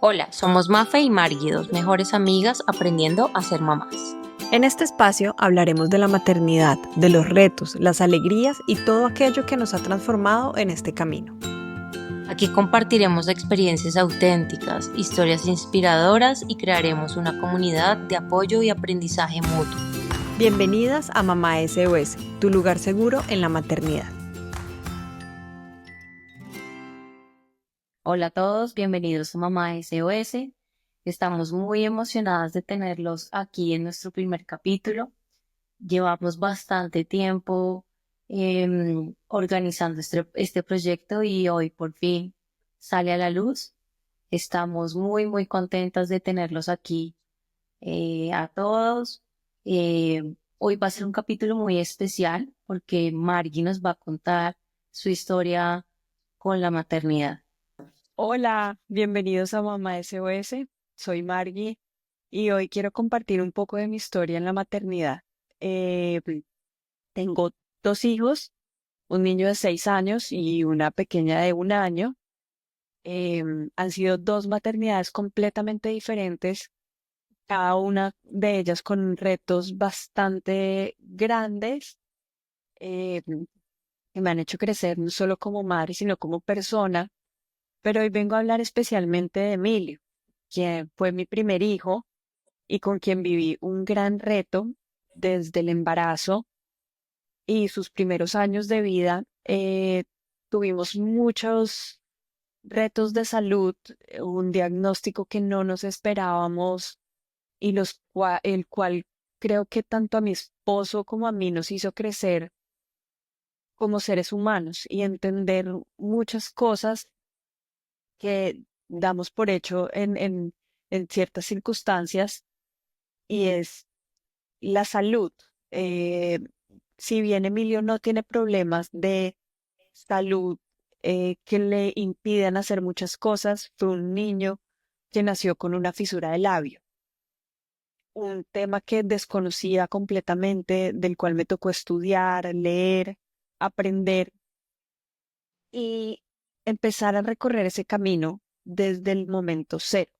Hola, somos Mafe y Margui, dos mejores amigas aprendiendo a ser mamás. En este espacio hablaremos de la maternidad, de los retos, las alegrías y todo aquello que nos ha transformado en este camino. Aquí compartiremos experiencias auténticas, historias inspiradoras y crearemos una comunidad de apoyo y aprendizaje mutuo. Bienvenidas a Mamá SOS, tu lugar seguro en la maternidad. Hola a todos, bienvenidos a Mamá SOS. Estamos muy emocionadas de tenerlos aquí en nuestro primer capítulo. Llevamos bastante tiempo organizando este proyecto y hoy por fin sale a la luz. Estamos muy contentas de tenerlos aquí a todos. Hoy va a ser un capítulo muy especial porque Margie nos va a contar su historia con la maternidad. Hola, bienvenidos a Mamá SOS. Soy Margui y hoy quiero compartir un poco de mi historia en la maternidad. Eh, Tengo dos hijos, un niño de 6 años y una pequeña de 1 año. Han sido dos maternidades completamente diferentes, cada una de ellas con retos bastante grandes, eh, que me han hecho crecer no solo como madre, sino como persona. Pero hoy vengo a hablar especialmente de Emilio, quien fue mi primer hijo y con quien viví un gran reto desde el embarazo y sus primeros años de vida. Tuvimos muchos retos de salud, un diagnóstico que no nos esperábamos y el cual creo que tanto a mi esposo como a mí nos hizo crecer como seres humanos y entender muchas cosas que damos por hecho en ciertas circunstancias, y es la salud. Eh, si bien Emilio no tiene problemas de salud que le impidan hacer muchas cosas, fue un niño que nació con una fisura de labio, un tema que desconocía completamente, del cual me tocó estudiar, leer, aprender y empezar a recorrer ese camino desde el momento cero.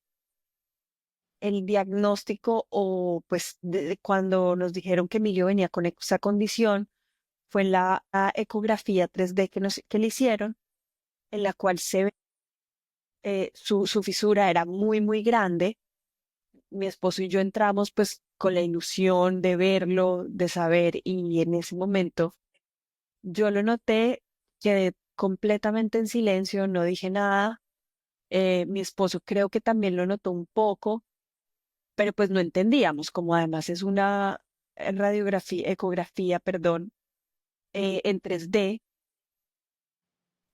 El diagnóstico o pues cuando nos dijeron que Emilio venía con esa condición fue en la ecografía 3D que le hicieron, en la cual se ve su fisura era muy grande. Mi esposo y yo entramos pues con la ilusión de verlo, de saber, y en ese momento yo lo noté, quedé completamente en silencio, no dije nada. Mi esposo creo que también lo notó un poco, pero pues no entendíamos, como además es una ecografía, perdón, en 3D.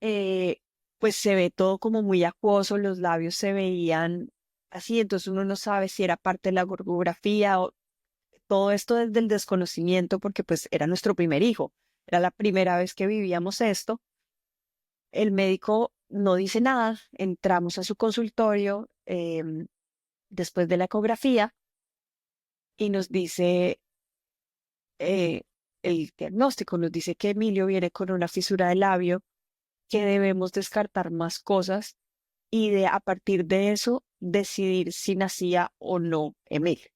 eh, pues se ve todo como muy acuoso, los labios se veían así, entonces uno no sabe si era parte de la gordografía o todo esto desde el desconocimiento, porque pues era nuestro primer hijo, era la primera vez que vivíamos esto. El médico no dice nada, entramos a su consultorio después de la ecografía y nos dice eh, el diagnóstico, nos dice que Emilio viene con una fisura de labio, que debemos descartar más cosas y a partir de eso decidir si nacía o no Emilio,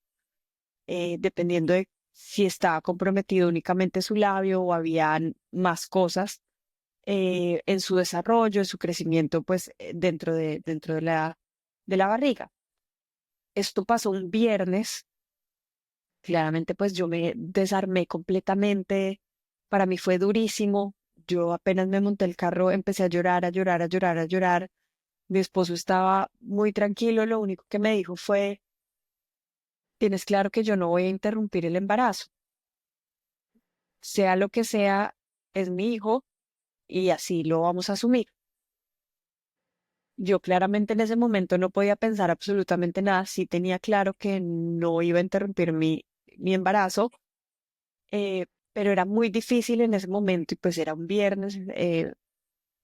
dependiendo de si estaba comprometido únicamente su labio o habían más cosas en su desarrollo, en su crecimiento, pues dentro de la barriga. Esto pasó un viernes. Claramente, pues yo me desarmé completamente. Para mí fue durísimo. Yo apenas me monté el carro, empecé a llorar, a llorar, a llorar, a llorar. Mi esposo estaba muy tranquilo. Lo único que me dijo fue: tienes claro que yo no voy a interrumpir el embarazo. Sea lo que sea, es mi hijo y así lo vamos a asumir. Yo claramente en ese momento no podía pensar absolutamente nada. Sí tenía claro que no iba a interrumpir mi embarazo, pero era muy difícil en ese momento y pues era un viernes,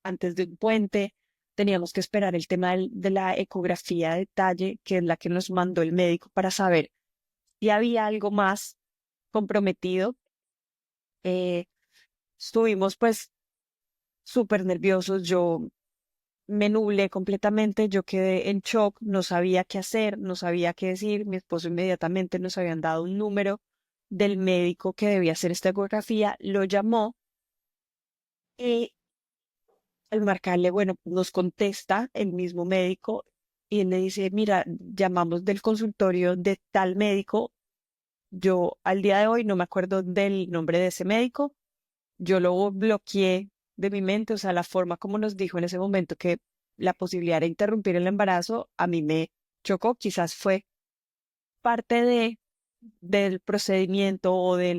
antes de un puente. Teníamos que esperar el tema de la ecografía de detalle, que es la que nos mandó el médico para saber si había algo más comprometido. Eh, Estuvimos pues súper nerviosos. Yo me nublé completamente, yo quedé en shock, no sabía qué hacer, no sabía qué decir. Mi esposo inmediatamente nos habían dado un número del médico que debía hacer esta ecografía, lo llamó y al marcarle, bueno, nos contesta el mismo médico y él le dice, mira, llamamos del consultorio de tal médico. Yo al día de hoy no me acuerdo del nombre de ese médico. Yo lo bloqueé de mi mente, o sea, la forma como nos dijo en ese momento que la posibilidad de interrumpir el embarazo a mí me chocó. Quizás fue parte del procedimiento o de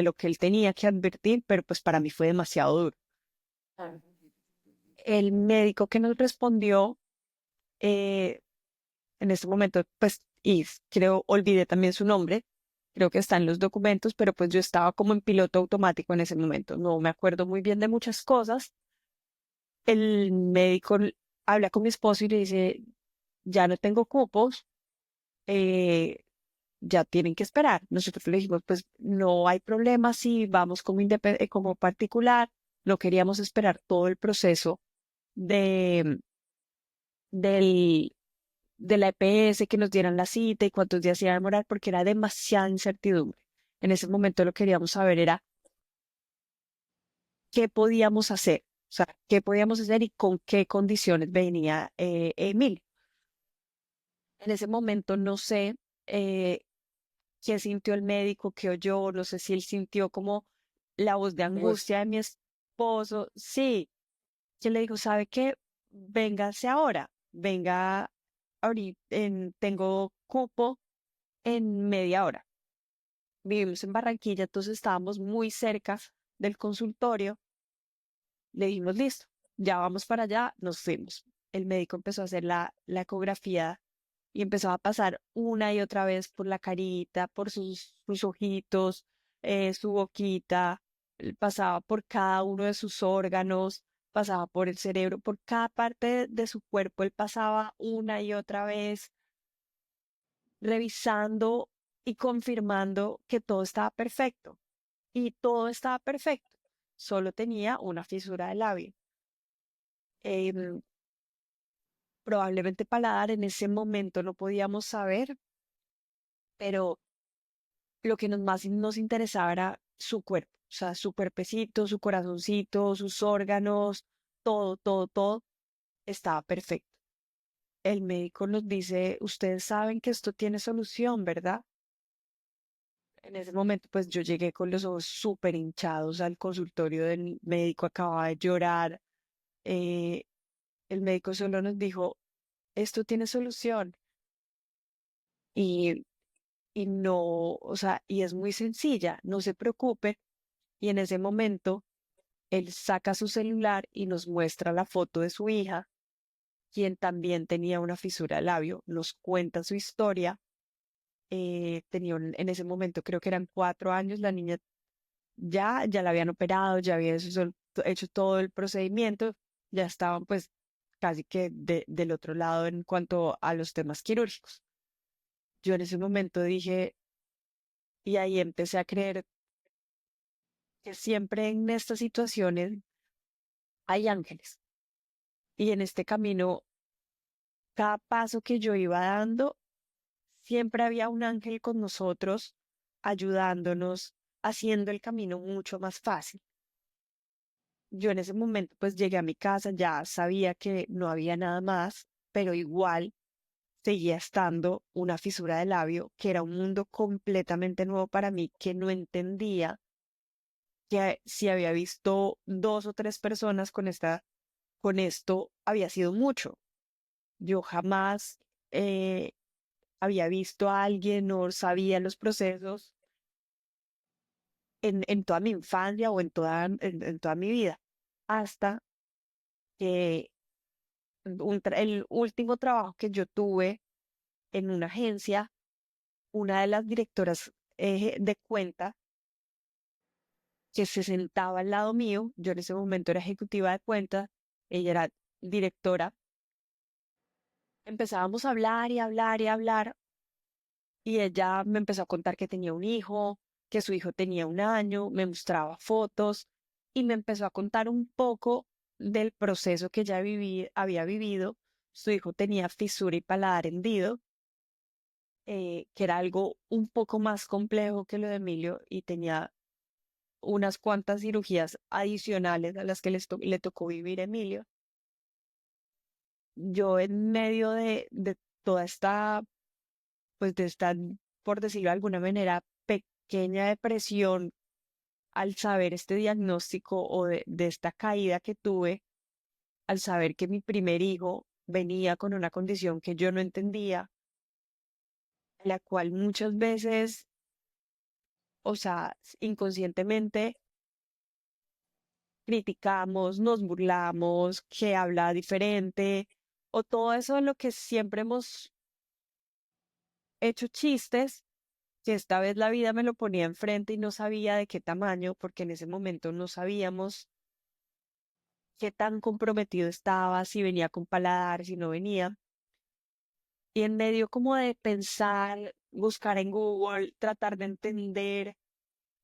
lo que él tenía que advertir, pero pues para mí fue demasiado duro. Claro. El médico que nos respondió eh, en este momento, pues, y creo, olvidé también su nombre, creo que está en los documentos, pero pues yo estaba como en piloto automático en ese momento, no me acuerdo muy bien de muchas cosas. El médico habla con mi esposo y le dice, ya no tengo cupos, eh, ya tienen que esperar. Nosotros le dijimos, pues no hay problema si vamos como, como particular, no queríamos esperar todo el proceso de, del, de la EPS, que nos dieran la cita y cuántos días iba a demorar, porque era demasiada incertidumbre. En ese momento lo que queríamos saber era qué podíamos hacer, o sea, qué podíamos hacer y con qué condiciones venía Emilio. En ese momento no sé eh, qué sintió el médico, qué oyó, no sé si él sintió como la voz de Pues, angustia de mi esposo. Sí, que le dijo, ¿sabe qué? Véngase ahora, venga ahorita, tengo cupo en media hora. Vivimos en Barranquilla, entonces estábamos muy cerca del consultorio. Le dijimos, listo, ya vamos para allá, nos fuimos. El médico empezó a hacer la ecografía y empezó a pasar una y otra vez por la carita, por sus ojitos, su boquita, pasaba por cada uno de sus órganos, pasaba por el cerebro, por cada parte de su cuerpo, él pasaba una y otra vez, revisando y confirmando que todo estaba perfecto. Y todo estaba perfecto, solo tenía una fisura de labio. Em, Probablemente paladar en ese momento no podíamos saber, pero lo que más nos interesaba era su cuerpo, o sea, su cuerpecito, su corazoncito, sus órganos, todo, todo, todo estaba perfecto. El médico nos dice, ustedes saben que esto tiene solución, ¿verdad? En ese momento, pues yo llegué con los ojos súper hinchados al consultorio del médico, acababa de llorar. eh, el médico solo nos dijo, esto tiene solución. Y, y no, o sea, y es muy sencilla, no se preocupe. Y en ese momento, él saca su celular y nos muestra la foto de su hija, quien también tenía una fisura de labio, nos cuenta su historia. Tenía en ese momento, creo que eran 4 años, la niña ya la habían operado, ya había hecho todo el procedimiento, ya estaban pues casi que del otro lado en cuanto a los temas quirúrgicos. Yo en ese momento dije, y ahí empecé a creer que siempre en estas situaciones hay ángeles. Y en este camino, cada paso que yo iba dando, siempre había un ángel con nosotros, ayudándonos, haciendo el camino mucho más fácil. Yo en ese momento pues llegué a mi casa, ya sabía que no había nada más, pero igual seguía estando una fisura de labio, que era un mundo completamente nuevo para mí, que no entendía que si había visto 2 o 3 personas con esto había sido mucho. Yo jamás eh, había visto a alguien o sabía los procesos en toda mi infancia o en toda mi vida, hasta que el último trabajo que yo tuve en una agencia, una de las directoras de cuenta que se sentaba al lado mío, yo en ese momento era ejecutiva de cuenta, ella era directora, empezábamos a hablar y hablar y hablar y ella me empezó a contar que tenía un hijo, que su hijo tenía 1 año, me mostraba fotos y me empezó a contar un poco del proceso que ella había vivido. Su hijo tenía fisura y paladar hendido, que era algo un poco más complejo que lo de Emilio y tenía unas cuantas cirugías adicionales a las que le tocó vivir a Emilio. Yo en medio de toda esta, pues de esta, por decirlo de alguna manera, pequeña depresión al saber este diagnóstico o de esta caída que tuve, al saber que mi primer hijo venía con una condición que yo no entendía, la cual muchas veces, o sea, inconscientemente criticamos, nos burlamos, que habla diferente, o todo eso de lo que siempre hemos hecho chistes, que esta vez la vida me lo ponía enfrente y no sabía de qué tamaño, porque en ese momento no sabíamos qué tan comprometido estaba, si venía con paladar, si no venía. Y en medio como de pensar, buscar en Google, tratar de entender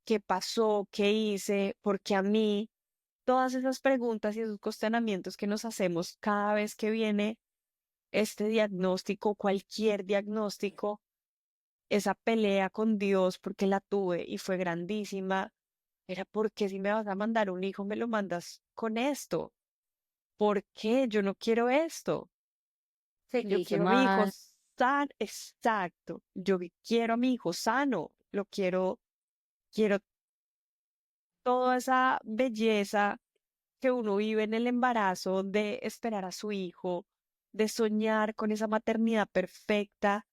qué pasó, qué hice, porque a mí, todas esas preguntas y esos cuestionamientos que nos hacemos cada vez que viene este diagnóstico, cualquier diagnóstico, esa pelea con Dios, porque la tuve y fue grandísima, era porque si me vas a mandar un hijo, me lo mandas con esto. ¿Por qué? Yo no quiero esto. Sí, que Yo hice quiero a mi hijo mal. sano, exacto. Quiero a mi hijo sano. Lo quiero toda esa belleza que uno vive en el embarazo de esperar a su hijo, de soñar con esa maternidad perfecta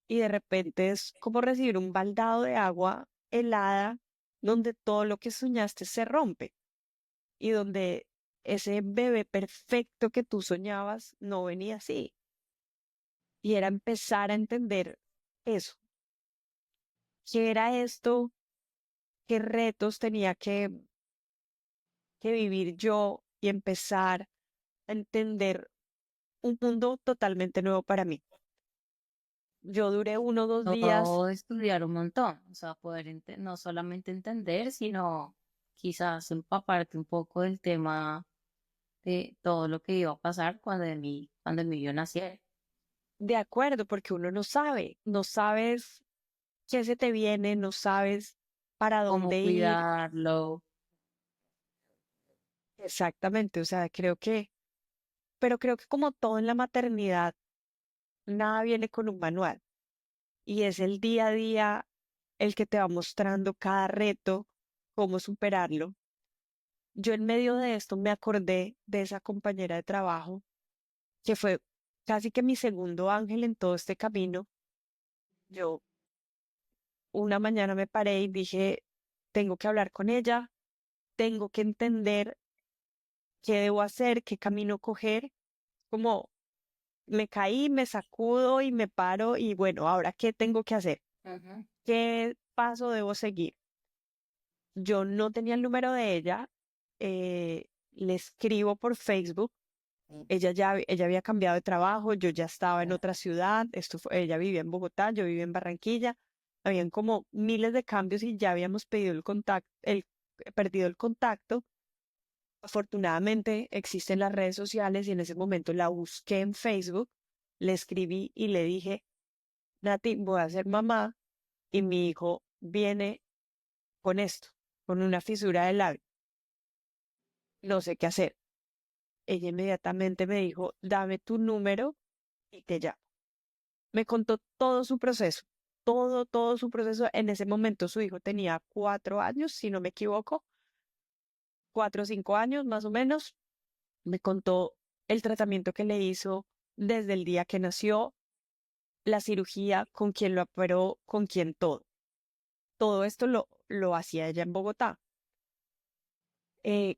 y de repente es como recibir un baldado de agua helada donde todo lo que soñaste se rompe y donde ese bebé perfecto que tú soñabas no venía así. Y era empezar a entender eso. ¿Qué era esto? ¿Qué retos tenía que vivir yo y empezar a entender un mundo totalmente nuevo para mí? Yo duré 1 o 2 días. O estudiar un montón, o sea, poder no solamente entender, sino quizás empaparte un poco del tema de todo lo que iba a pasar cuando Emilio naciera, De acuerdo, porque uno no sabe, no sabes qué se te viene, no sabes para cómo dónde ir. cuidarlo. Exactamente, o sea, pero creo que como todo en la maternidad, nada viene con un manual y es el día a día el que te va mostrando cada reto, cómo superarlo. Yo en medio de esto me acordé de esa compañera de trabajo que fue casi que mi segundo ángel en todo este camino. Yo una mañana me paré y dije, tengo que hablar con ella, tengo que entender qué debo hacer, qué camino coger, como me caí, me sacudo y me paro y bueno, ahora, ¿qué tengo que hacer? Ujú. ¿Qué paso debo seguir? Yo no tenía el número de ella, le escribo por Facebook. Ella había cambiado de trabajo, yo ya estaba en otra ciudad, ella vivía en Bogotá, yo vivía en Barranquilla, habían como miles de cambios y ya habíamos pedido el contacto, perdido el contacto. Afortunadamente existen las redes sociales y en ese momento la busqué en Facebook, le escribí y le dije, Nati, voy a ser mamá y mi hijo viene con esto, con una fisura del labio, no sé qué hacer. Ella inmediatamente me dijo, dame tu número y te llamo. Me contó todo su proceso, todo su proceso. En ese momento su hijo tenía 4 años, si no me equivoco, 4 o 5 años más o menos. Me contó el tratamiento que le hizo desde el día que nació, la cirugía, con quién lo operó, con quién todo. Todo esto lo hacía ella en Bogotá.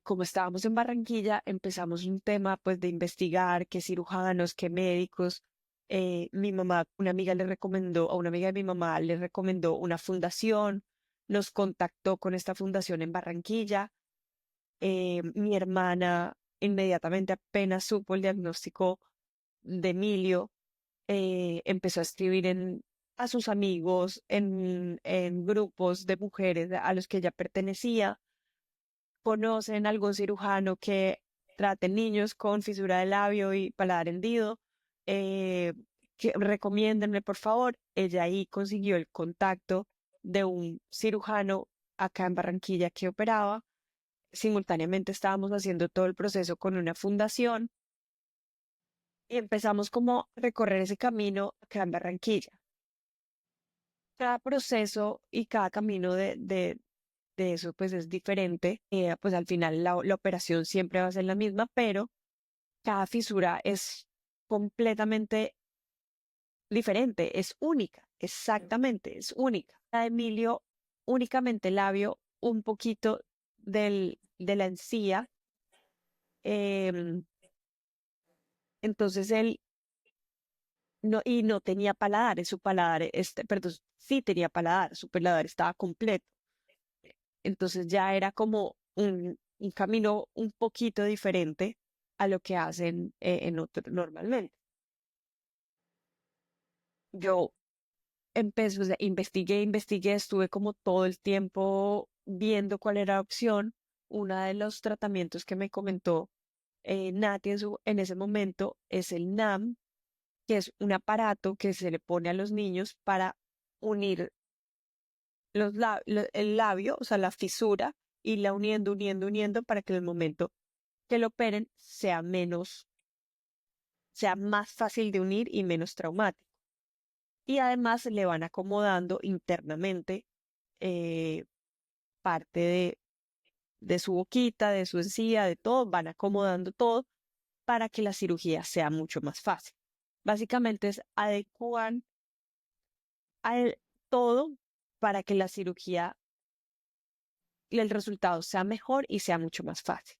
Como estábamos en Barranquilla, empezamos un tema pues de investigar qué cirujanos, qué médicos. Mi mamá, una amiga le recomendó, a una amiga de mi mamá le recomendó una fundación, nos contactó con esta fundación en Barranquilla. Mi hermana inmediatamente apenas supo el diagnóstico de Emilio, empezó a escribir a sus amigos, en grupos de mujeres a los que ella pertenecía. ¿Conocen algún cirujano que traten niños con fisura de labio y paladar hendido, eh, que recomiéndenme por favor. Ella ahí consiguió el contacto de un cirujano acá en Barranquilla que operaba. Simultáneamente estábamos haciendo todo el proceso con una fundación y empezamos como a recorrer ese camino acá en Barranquilla. Cada proceso y cada camino de eso pues es diferente. Pues al final la operación siempre va a ser la misma, pero cada fisura es completamente diferente, es única, exactamente, es única. La de Emilio, únicamente labio, un poquito de la encía. em, entonces él no tenía paladar, en su paladar, perdón, sí tenía paladar, su paladar estaba completo. Entonces ya era como un camino un poquito diferente a lo que hacen en otro normalmente. Yo empecé, o sea, investigué, estuve como todo el tiempo viendo cuál era la opción. Uno de los tratamientos que me comentó Nati en ese momento es el NAM, que es un aparato que se le pone a los niños para unir el labio, o sea, la fisura, y la uniendo para que en el momento que lo operen sea más fácil de unir y menos traumático. Y además le van acomodando internamente eh, parte de su boquita, de su encía, de todo, van acomodando todo para que la cirugía sea mucho más fácil. Básicamente es adecuar todo para que la cirugía, el resultado sea mejor y sea mucho más fácil.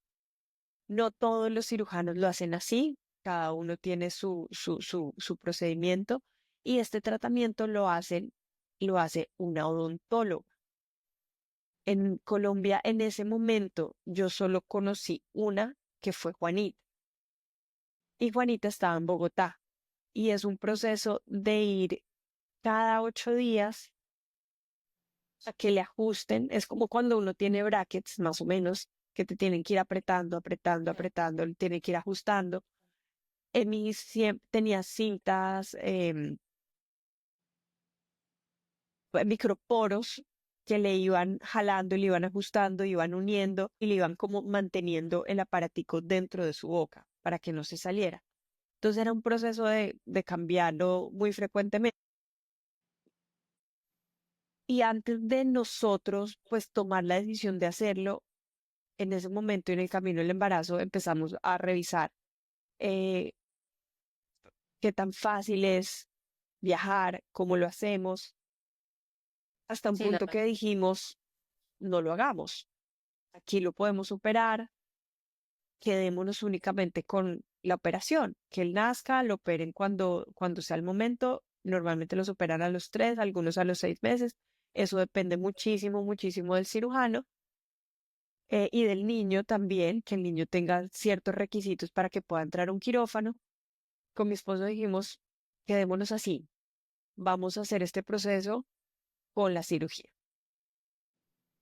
No todos los cirujanos lo hacen así, cada uno tiene su procedimiento y este tratamiento lo hace una odontóloga. En Colombia, en ese momento, yo solo conocí una que fue Juanita y Juanita estaba en Bogotá y es un proceso de ir cada 8 días a que le ajusten. Es como cuando uno tiene brackets, más o menos, que te tienen que ir apretando, le tienen que ir ajustando. Emi siempre tenía cintas, microporos que le iban jalando, le iban ajustando, iban uniendo y le iban como manteniendo el aparatico dentro de su boca para que no se saliera. Entonces era un proceso de cambiarlo muy frecuentemente. Y antes de nosotros, pues tomar la decisión de hacerlo, en ese momento en el camino del embarazo empezamos a revisar eh, qué tan fácil es viajar, cómo lo hacemos, hasta un Sí, punto que dijimos, no lo hagamos. Aquí lo podemos superar, quedémonos únicamente con la operación, que él nazca, lo operen cuando sea el momento. Normalmente los operan a los 3, algunos a los 6 meses. Eso depende muchísimo, muchísimo del cirujano y del niño también, que el niño tenga ciertos requisitos para que pueda entrar a un quirófano. Con mi esposo dijimos, quedémonos así, vamos a hacer este proceso con la cirugía.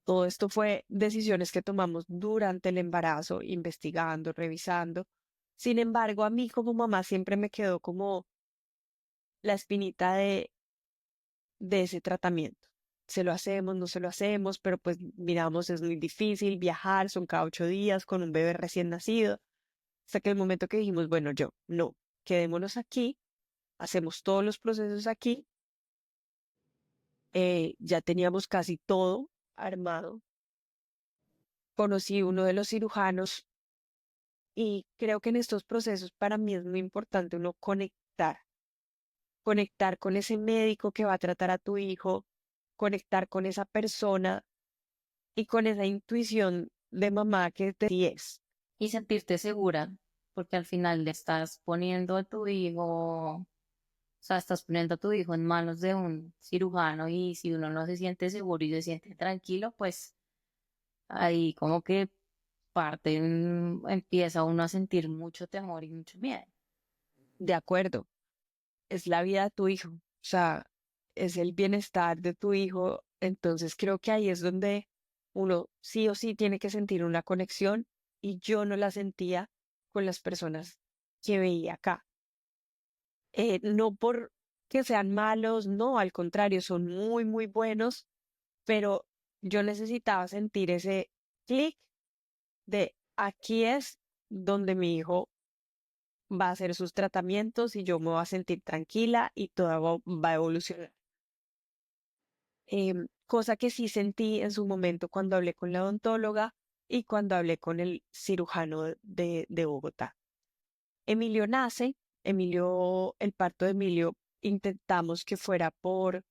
Todo esto fue decisiones que tomamos durante el embarazo, investigando, revisando. Sin embargo, a mí como mamá siempre me quedó como la espinita de ese tratamiento. Se lo hacemos, no se lo hacemos, pero pues miramos, es muy difícil viajar, son cada 8 días con un bebé recién nacido. Hasta que el momento que dijimos, bueno, no, quedémonos aquí, hacemos todos los procesos aquí. Ya teníamos casi todo armado. Conocí uno de los cirujanos y creo que en estos procesos para mí es muy importante uno conectar con ese médico que va a tratar a tu hijo, conectar con esa persona y con esa intuición de mamá que te es. y sentirte segura, porque al final le estás poniendo a tu hijo, o sea, estás poniendo a tu hijo en manos de un cirujano y si uno no se siente seguro y se siente tranquilo, pues ahí como que empieza uno a sentir mucho temor y mucho miedo. De acuerdo, es la vida de tu hijo, o sea, es el bienestar de tu hijo. Entonces creo que ahí es donde uno sí o sí tiene que sentir una conexión y yo no la sentía con las personas que veía acá. No por que sean malos, no, al contrario, son muy, muy buenos, pero yo necesitaba sentir ese clic de aquí es donde mi hijo va a hacer sus tratamientos y yo me voy a sentir tranquila y todo va a evolucionar. Cosa que sí sentí en su momento cuando hablé con la odontóloga y cuando hablé con el cirujano de Bogotá. Emilio nace, el parto de Emilio intentamos que fuera por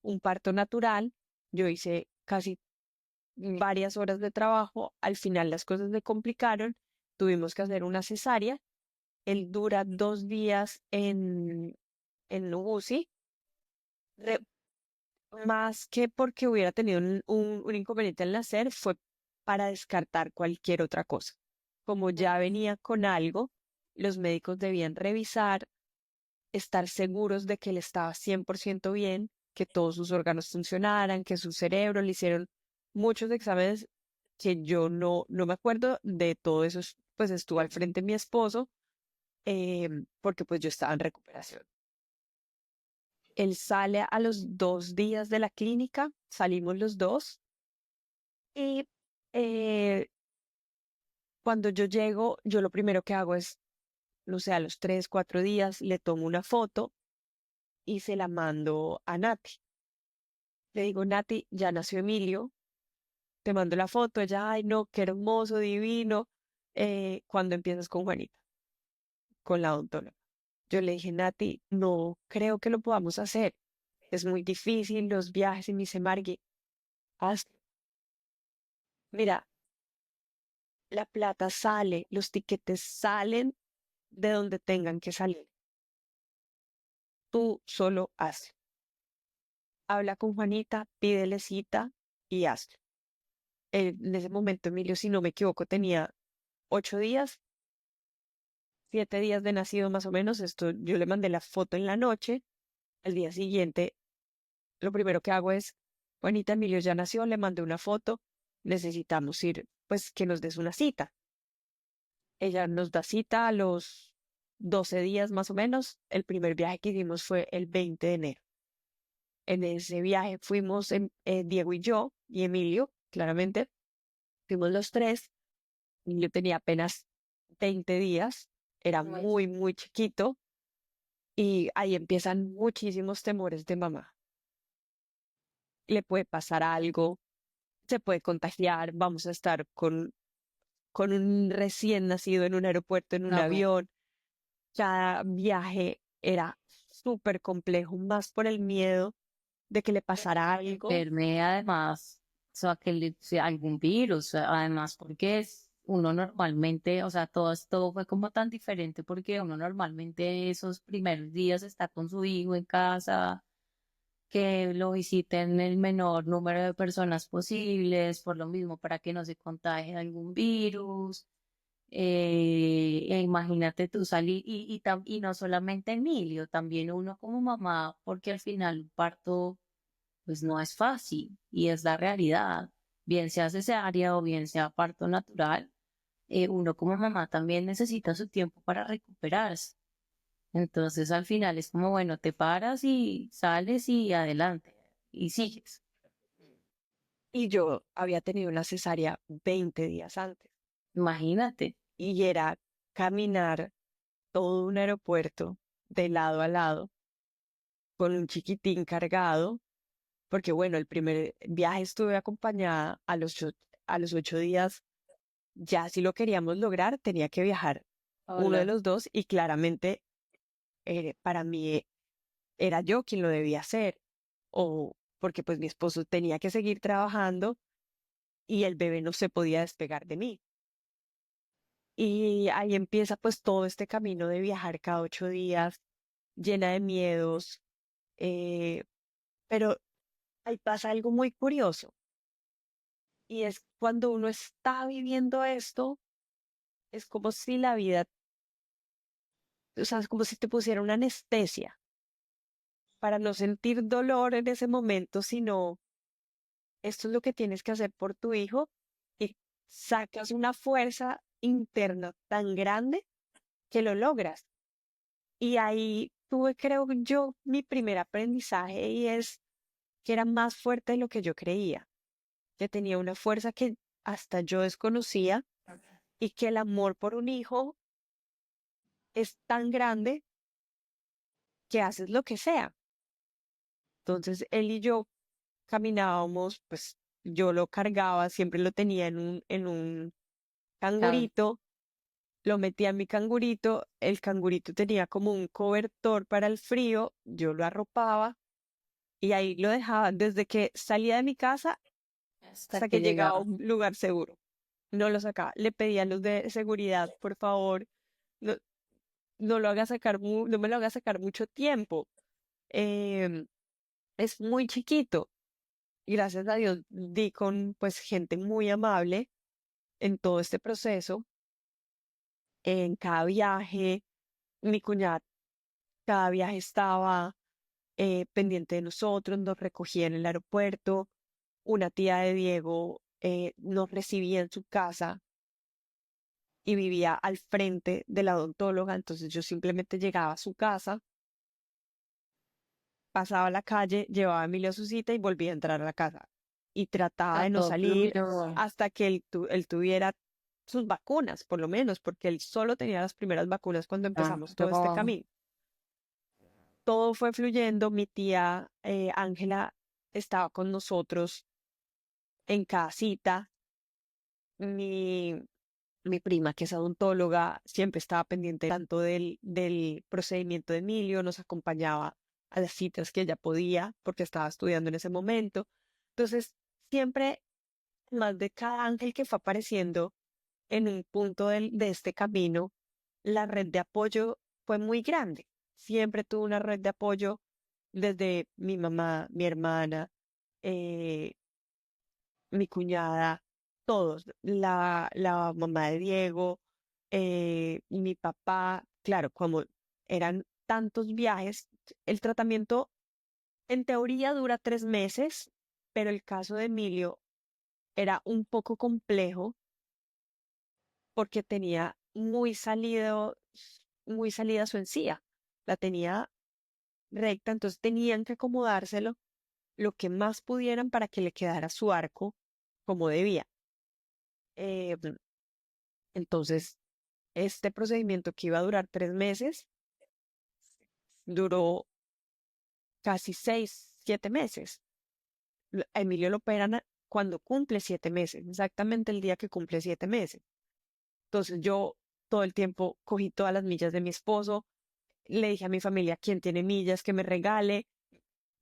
un parto natural. Yo hice casi varias horas de trabajo. Al final las cosas se complicaron. Tuvimos que hacer una cesárea. Él dura 2 días en UCI. Re- Más que porque hubiera tenido un inconveniente al nacer, fue para descartar cualquier otra cosa. Como ya venía con algo, los médicos debían revisar, estar seguros de que él estaba 100% bien, que todos sus órganos funcionaran, que su cerebro le hicieron muchos exámenes que yo no me acuerdo de todo eso, pues estuvo al frente mi esposo, porque pues yo estaba en recuperación. Él sale a los 2 días de la clínica, salimos los dos y eh, cuando yo llego, yo lo primero que hago es, no sé, a los 3, 4 días le tomo una foto y se la mando a Nati. Le digo, Nati, ya nació Emilio, te mando la foto. Ella, ay, no, qué hermoso, divino. Cuando empiezas con Juanita, con la odontóloga. Yo le dije, Nati, no creo que lo podamos hacer. Es muy difícil los viajes y me dice, Margui, hazlo. Mira, la plata sale, los tiquetes salen de donde tengan que salir. Tú solo hazlo. Habla con Juanita, pídele cita y hazlo. En ese momento, Emilio, si no me equivoco, tenía 8 días, 7 días de nacido más o menos. Esto yo le mandé la foto en la noche. Al día siguiente, lo primero que hago es, Juanita, Emilio ya nació, le mandé una foto. Necesitamos ir, pues que nos des una cita. Ella nos da cita a los 12 días más o menos. El primer viaje que hicimos fue el 20 de enero. En ese viaje fuimos Diego y yo, y Emilio, claramente, fuimos los tres. Emilio tenía apenas 20 días, era muy, muy chiquito, y ahí empiezan muchísimos temores de mamá. Le puede pasar algo, se puede contagiar, vamos a estar con un recién nacido en un aeropuerto, en un No, pues, avión. Cada viaje era súper complejo, más por el miedo de que le pasara algo. verme además, o sea, que sea algún virus, además, porque uno normalmente, o sea, todo fue como tan diferente porque uno normalmente esos primeros días está con su hijo en casa, que lo visiten el menor número de personas posibles, por lo mismo, para que no se contagie algún virus. Imagínate tú salir, y no solamente Emilio, también uno como mamá, porque al final un parto pues no es fácil y es la realidad, bien sea cesárea o bien sea parto natural, uno como mamá también necesita su tiempo para recuperarse. Entonces al final es como, bueno, te paras y sales y adelante y sigues. Y yo había tenido una cesárea 20 días antes. Imagínate. Y era caminar todo un aeropuerto de lado a lado con un chiquitín cargado, porque bueno, el primer viaje estuve acompañada a los 8 días. Ya si lo queríamos lograr, tenía que viajar uno de Hola. los dos y claramente para mí era yo quien lo debía hacer, o porque pues mi esposo tenía que seguir trabajando y el bebé no se podía despegar de mí. Y ahí empieza pues todo este camino de viajar cada 8 días, llena de miedos, eh, pero ahí pasa algo muy curioso y es cuando uno está viviendo esto, es como si la vida, o sea, es como si te pusiera una anestesia para no sentir dolor en ese momento, sino esto es lo que tienes que hacer por tu hijo y sacas una fuerza interna tan grande que lo logras. Y ahí tuve, creo yo, mi primer aprendizaje y es que era más fuerte de lo que yo creía, que tenía una fuerza que hasta yo desconocía y que el amor por un hijo es tan grande que haces lo que sea. Entonces él y yo caminábamos, pues yo lo cargaba, siempre lo tenía en un Claro, cangurito, lo metía en mi cangurito, el cangurito tenía como un cobertor para el frío, yo lo arropaba y ahí lo dejaba desde que salía de mi casa hasta hasta que que llegaba a llegaba. un lugar seguro. No lo sacaba, le pedía a los de seguridad, por favor, no, no lo haga sacar, no me lo haga sacar mucho tiempo. Em, es muy chiquito. Y gracias a Dios di con pues gente muy amable en todo este proceso, en cada viaje, mi cuñada cada viaje estaba pendiente de nosotros, nos recogía en el aeropuerto, una tía de Diego nos recibía en su casa y vivía al frente de la odontóloga, entonces yo simplemente llegaba a su casa, pasaba a la calle, llevaba a Emilio a su cita y volvía a entrar a la casa. Y trataba A de no todo salir fluyo. hasta que él tuviera sus vacunas, por lo menos, porque él solo tenía las primeras vacunas cuando Ah, empezamos todo este luego, camino. Todo fue fluyendo, mi tía Ángela estaba con nosotros en cada cita, mi, mi prima, que es odontóloga, siempre estaba pendiente tanto del procedimiento de Emilio, nos acompañaba a las citas que ella podía, porque estaba estudiando en ese momento. Entonces, siempre más de cada ángel que fue apareciendo en un punto de este camino, la red de apoyo fue muy grande. Siempre tuve una red de apoyo desde mi mamá, mi hermana, eh, mi cuñada, todos, la mamá de Diego, mi papá, claro, como eran tantos viajes, el tratamiento en teoría dura 3 meses, pero el caso de Emilio era un poco complejo porque tenía muy salida su encía, la tenía recta, entonces tenían que acomodárselo lo que más pudieran para que le quedara su arco como debía. Eh, entonces, este procedimiento que iba a durar 3 meses, duró casi 6, 7 meses. A Emilio lo operan cuando cumple 7 meses, exactamente el día que cumple 7 meses. Entonces yo todo el tiempo cogí todas las millas de mi esposo, le dije a mi familia, quien tiene millas, que me regale,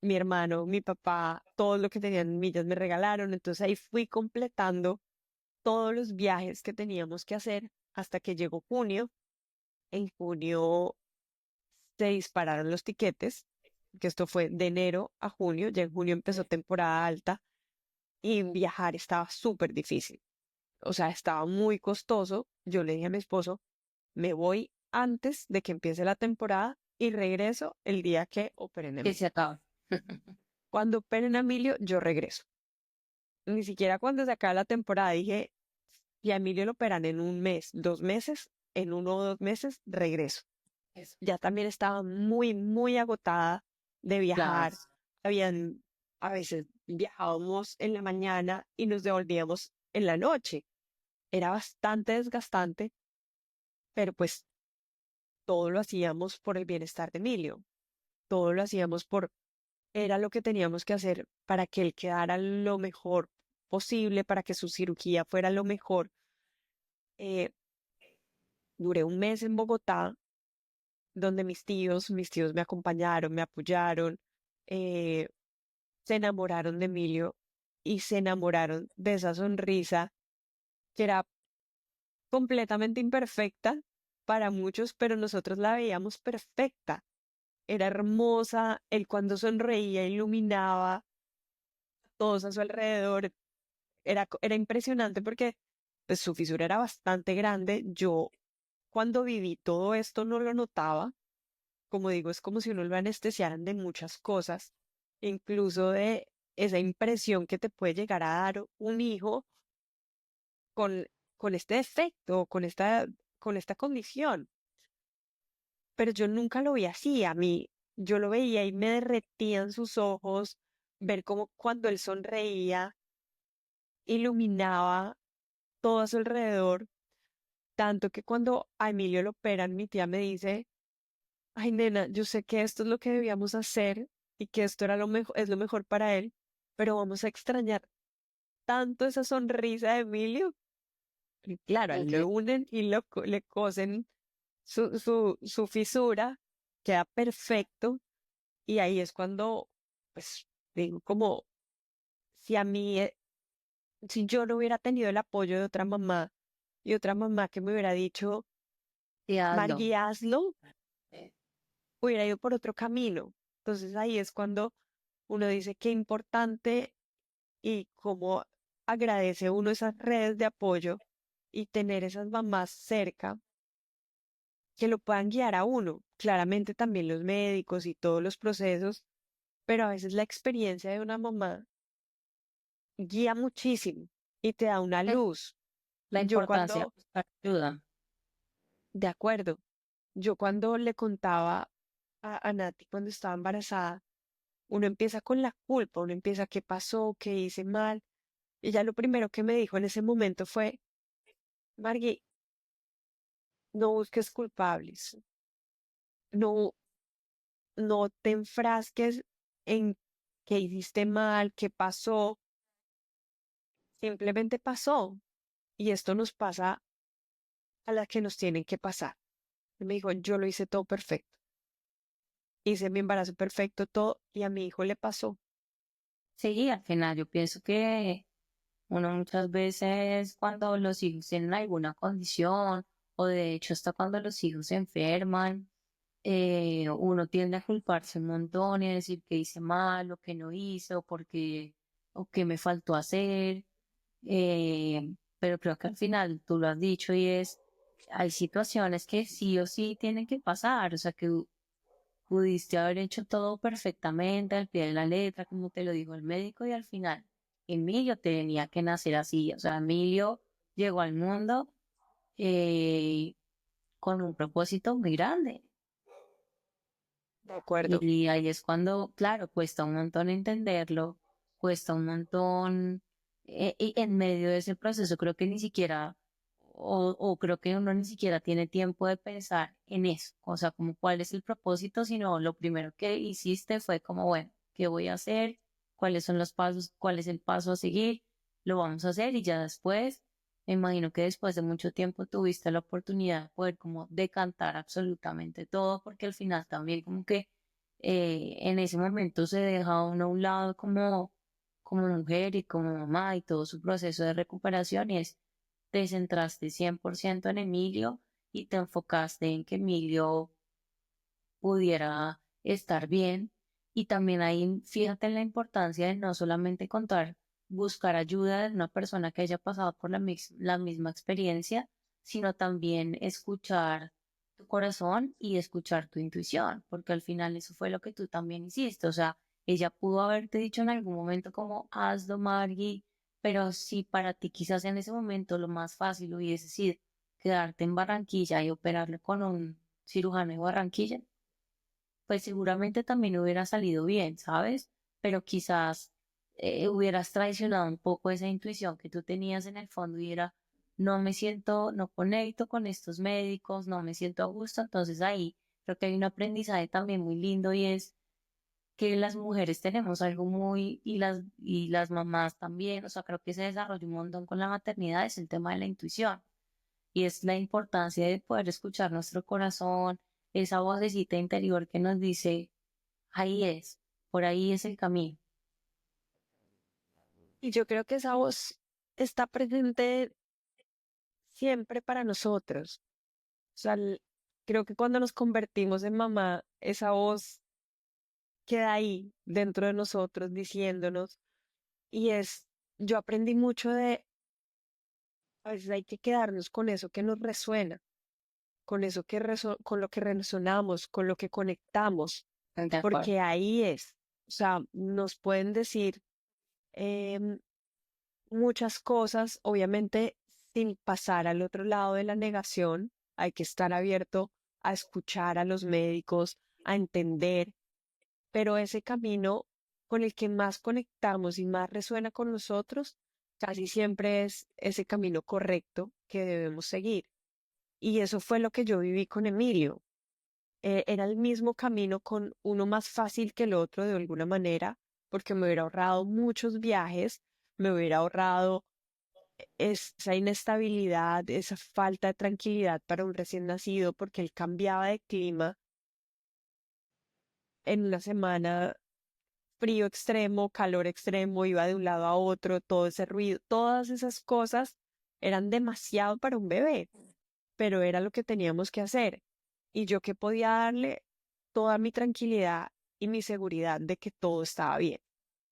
mi hermano, mi papá, todo lo que tenían millas me regalaron. Entonces ahí fui completando todos los viajes que teníamos que hacer hasta que llegó junio. En junio se dispararon los tiquetes, que esto fue de enero a junio, ya en junio empezó temporada alta y viajar estaba súper difícil, o sea, estaba muy costoso. Yo le dije a mi esposo, me voy antes de que empiece la temporada y regreso el día que operen a que Emilio. se acaba. Cuando operen a Emilio, yo regreso. Ni siquiera cuando se acabe la temporada dije, y a Emilio lo operan en un mes, 2 meses, en 1 o 2 meses regreso. Eso. Ya también estaba muy, muy agotada de Claro. viajar. Habían, a veces viajábamos en la mañana y nos devolvíamos en la noche. Era bastante desgastante, pero pues todo lo hacíamos por el bienestar de Emilio. Todo lo hacíamos era lo que teníamos que hacer para que él quedara lo mejor posible, para que su cirugía fuera lo mejor. Eh, Duré un mes en Bogotá, donde mis tíos me acompañaron, me apoyaron. eh, Se enamoraron de Emilio y se enamoraron de esa sonrisa que era completamente imperfecta para muchos, pero nosotros la veíamos perfecta. Era hermosa, él cuando sonreía iluminaba a todos a su alrededor. Era impresionante porque pues, su fisura era bastante grande. Yo cuando viví todo esto no lo notaba. Como digo, es como si uno lo anestesiaran de muchas cosas, incluso de esa impresión que te puede llegar a dar un hijo con, con este defecto, con esta condición. Pero yo nunca lo vi así. A mí, yo lo veía y me derretían sus ojos, ver cómo cuando él sonreía, iluminaba todo a su alrededor, tanto que cuando a Emilio lo operan, mi tía me dice, ay, nena, yo sé que esto es lo que debíamos hacer y que esto era lo mejor, es lo mejor para él, pero vamos a extrañar tanto esa sonrisa de Emilio. Y claro, a él le Increíble. unen y le cosen su fisura, queda perfecto. Y ahí es cuando, pues, digo, como si a mí, si yo no hubiera tenido el apoyo de otra mamá y otra mamá que me hubiera dicho, Sí, hazlo. Margui, hazlo, Eh, hubiera ido por otro camino. Entonces ahí es cuando uno dice qué importante y cómo agradece uno esas redes de apoyo y tener esas mamás cerca que lo puedan guiar a uno. Claramente también los médicos y todos los procesos, pero a veces la experiencia de una mamá guía muchísimo y te da una eh, luz. La Yo importancia de cuando, buscar ayuda. de acuerdo, yo cuando le contaba a Nati cuando estaba embarazada, uno empieza con la culpa, uno empieza qué pasó, qué hice mal. Y ella lo primero que me dijo en ese momento fue, Margui, no busques culpables, no, no te enfrasques en qué hiciste mal, qué pasó, simplemente pasó. Y esto nos pasa a las que nos tienen que pasar. Y me dijo, yo lo hice todo perfecto. Hice mi embarazo perfecto, todo, y a mi hijo le pasó. Sí, al final yo pienso que uno muchas veces cuando los hijos tienen alguna condición o de hecho hasta cuando los hijos se enferman, uno tiende a culparse un montón y a decir que hice mal o que no hice o porque o que me faltó hacer. Pero creo que al final tú lo has dicho y es, hay situaciones que sí o sí tienen que pasar, o sea que pudiste haber hecho todo perfectamente al pie de la letra, como te lo dijo el médico, y al final Emilio tenía que nacer así. O sea, Emilio llegó al mundo eh, con un propósito muy grande. De acuerdo. Y ahí es cuando, claro, cuesta un montón entenderlo, cuesta un montón, y en medio de ese proceso creo que ni siquiera, o creo que uno ni siquiera tiene tiempo de pensar en eso, o sea, como cuál es el propósito, sino lo primero que hiciste fue como, bueno, ¿qué voy a hacer? ¿Cuáles son los pasos? ¿Cuál es el paso a seguir? Lo vamos a hacer y ya después, me imagino que después de mucho tiempo tuviste la oportunidad de poder como decantar absolutamente todo, porque al final también como que en ese momento se deja uno a un lado como, como mujer y como mamá y todo su proceso de recuperación y es, te centraste 100% en Emilio y te enfocaste en que Emilio pudiera estar bien. Y también ahí fíjate en la importancia de no solamente contar, buscar ayuda de una persona que haya pasado por la misma experiencia, sino también escuchar tu corazón y escuchar tu intuición, porque al final eso fue lo que tú también hiciste. O sea, ella pudo haberte dicho en algún momento como, hazlo, Margie, pero si para ti quizás en ese momento lo más fácil hubiese sido quedarte en Barranquilla y operarle con un cirujano de Barranquilla, pues seguramente también hubiera salido bien, ¿sabes? Pero quizás hubieras traicionado un poco esa intuición que tú tenías en el fondo y era, no me siento, no conecto con estos médicos, no me siento a gusto, entonces ahí creo que hay un aprendizaje también muy lindo y es que las mujeres tenemos algo muy, y las mamás también, o sea, creo que se desarrolla un montón con la maternidad, es el tema de la intuición y es la importancia de poder escuchar nuestro corazón, esa vocecita interior que nos dice, ahí es, por ahí es el camino. Y yo creo que esa voz está presente siempre para nosotros. O sea, creo que cuando nos convertimos en mamá, esa voz queda ahí dentro de nosotros diciéndonos, y es, yo aprendí mucho de, a veces hay que quedarnos con eso que nos resuena, con eso que con lo que resonamos, con lo que conectamos, De acuerdo. porque ahí es. O sea, nos pueden decir muchas cosas, obviamente sin pasar al otro lado de la negación. Hay que estar abierto a escuchar a los médicos, a entender, pero ese camino con el que más conectamos y más resuena con nosotros, casi siempre es ese camino correcto que debemos seguir. Y eso fue lo que yo viví con Emilio. Era el mismo camino con uno más fácil que el otro de alguna manera, porque me hubiera ahorrado muchos viajes, me hubiera ahorrado esa inestabilidad, esa falta de tranquilidad para un recién nacido, porque él cambiaba de clima en una semana, frío extremo, calor extremo, iba de un lado a otro, todo ese ruido, todas esas cosas eran demasiado para un bebé, pero era lo que teníamos que hacer. Y yo que podía darle toda mi tranquilidad y mi seguridad de que todo estaba bien,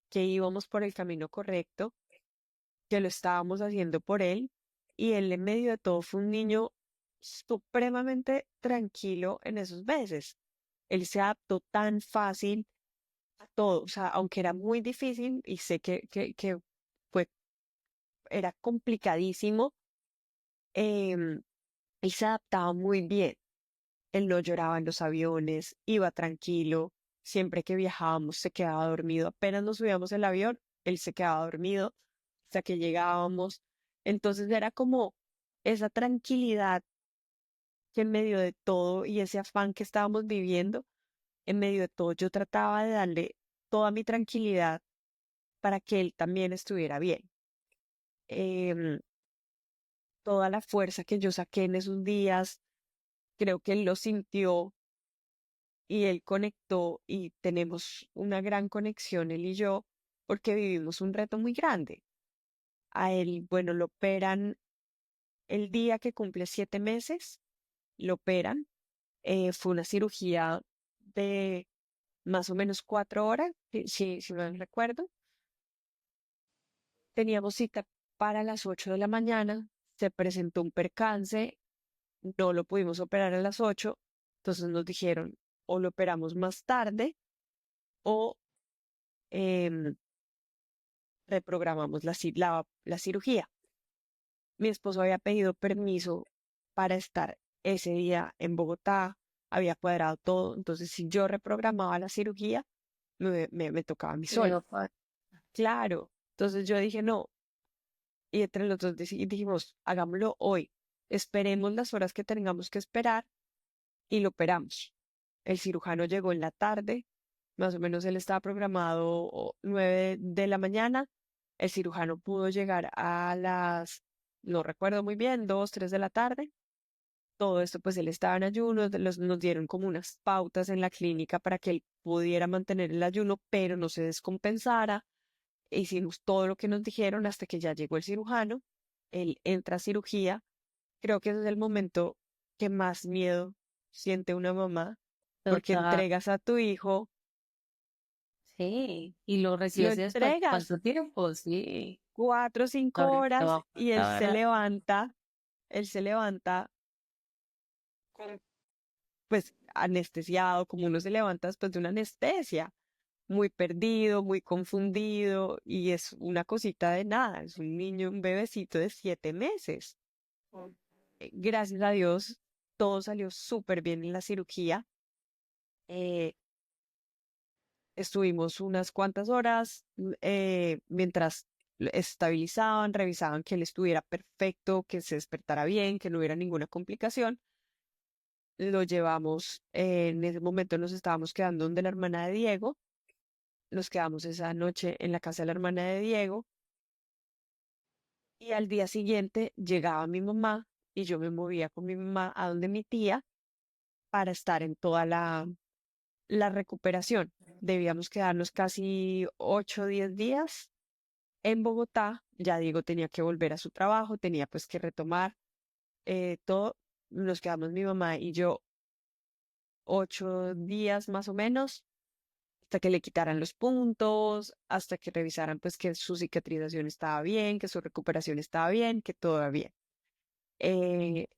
que íbamos por el camino correcto, que lo estábamos haciendo por él, y él en medio de todo fue un niño supremamente tranquilo en esos meses. Él se adaptó tan fácil a todo, o sea, aunque era muy difícil y sé que fue, era complicadísimo, em, él se adaptaba muy bien. Él no lloraba en los aviones, iba tranquilo, siempre que viajábamos se quedaba dormido, apenas nos subíamos al avión, él se quedaba dormido hasta que llegábamos. Entonces era como esa tranquilidad que en medio de todo y ese afán que estábamos viviendo, en medio de todo yo trataba de darle toda mi tranquilidad para que él también estuviera bien. Em, Toda la fuerza que yo saqué en esos días, creo que él lo sintió y él conectó y tenemos una gran conexión, él y yo, porque vivimos un reto muy grande. A él, bueno, lo operan el día que cumple 7 meses, lo operan. Fue una cirugía de más o menos 4 horas, si no recuerdo. Teníamos cita para las 8 de la mañana, se presentó un percance, no lo pudimos operar a las 8, entonces nos dijeron o lo operamos más tarde o em, reprogramamos la cirugía. Mi esposo había pedido permiso para estar ese día en Bogotá, había cuadrado todo, entonces si yo reprogramaba la cirugía, me tocaba a mí Le sola. digo, Claro, entonces yo dije no, y entre los dos dijimos, hagámoslo hoy, esperemos las horas que tengamos que esperar y lo operamos. El cirujano llegó en la tarde, más o menos él estaba programado 9 de la mañana. El cirujano pudo llegar a las, no recuerdo muy bien, 2, 3 de la tarde. Todo esto, pues él estaba en ayuno, nos dieron como unas pautas en la clínica para que él pudiera mantener el ayuno, pero no se descompensara. Hicimos todo lo que nos dijeron hasta que ya llegó el cirujano. Él entra a cirugía. Creo que ese es el momento que más miedo siente una mamá, porque total, entregas a tu hijo, sí, y lo lo recibes después de entregas cuánto tiempo, sí, 4 o 5 horas ahorita, y ahora, él se levanta con, pues anestesiado, como uno se levanta después de una anestesia, muy perdido, muy confundido, y es una cosita de nada, es un niño, un bebecito de 7 meses. Gracias a Dios, todo salió súper bien en la cirugía. Eh, Estuvimos unas cuantas horas mientras lo estabilizaban, revisaban que él estuviera perfecto, que se despertara bien, que no hubiera ninguna complicación. Lo llevamos, en ese momento nos estábamos quedando donde la hermana de Diego, nos quedamos esa noche en la casa de la hermana de Diego y al día siguiente llegaba mi mamá y yo me movía con mi mamá a donde mi tía para estar en toda la recuperación. Debíamos quedarnos casi 8 o 10 días en Bogotá. Ya Diego tenía que volver a su trabajo, tenía pues que retomar todo. Nos quedamos mi mamá y yo 8 días más o menos, hasta que le quitaran los puntos, hasta que revisaran pues que su cicatrización estaba bien, que su recuperación estaba bien, que todo iba bien.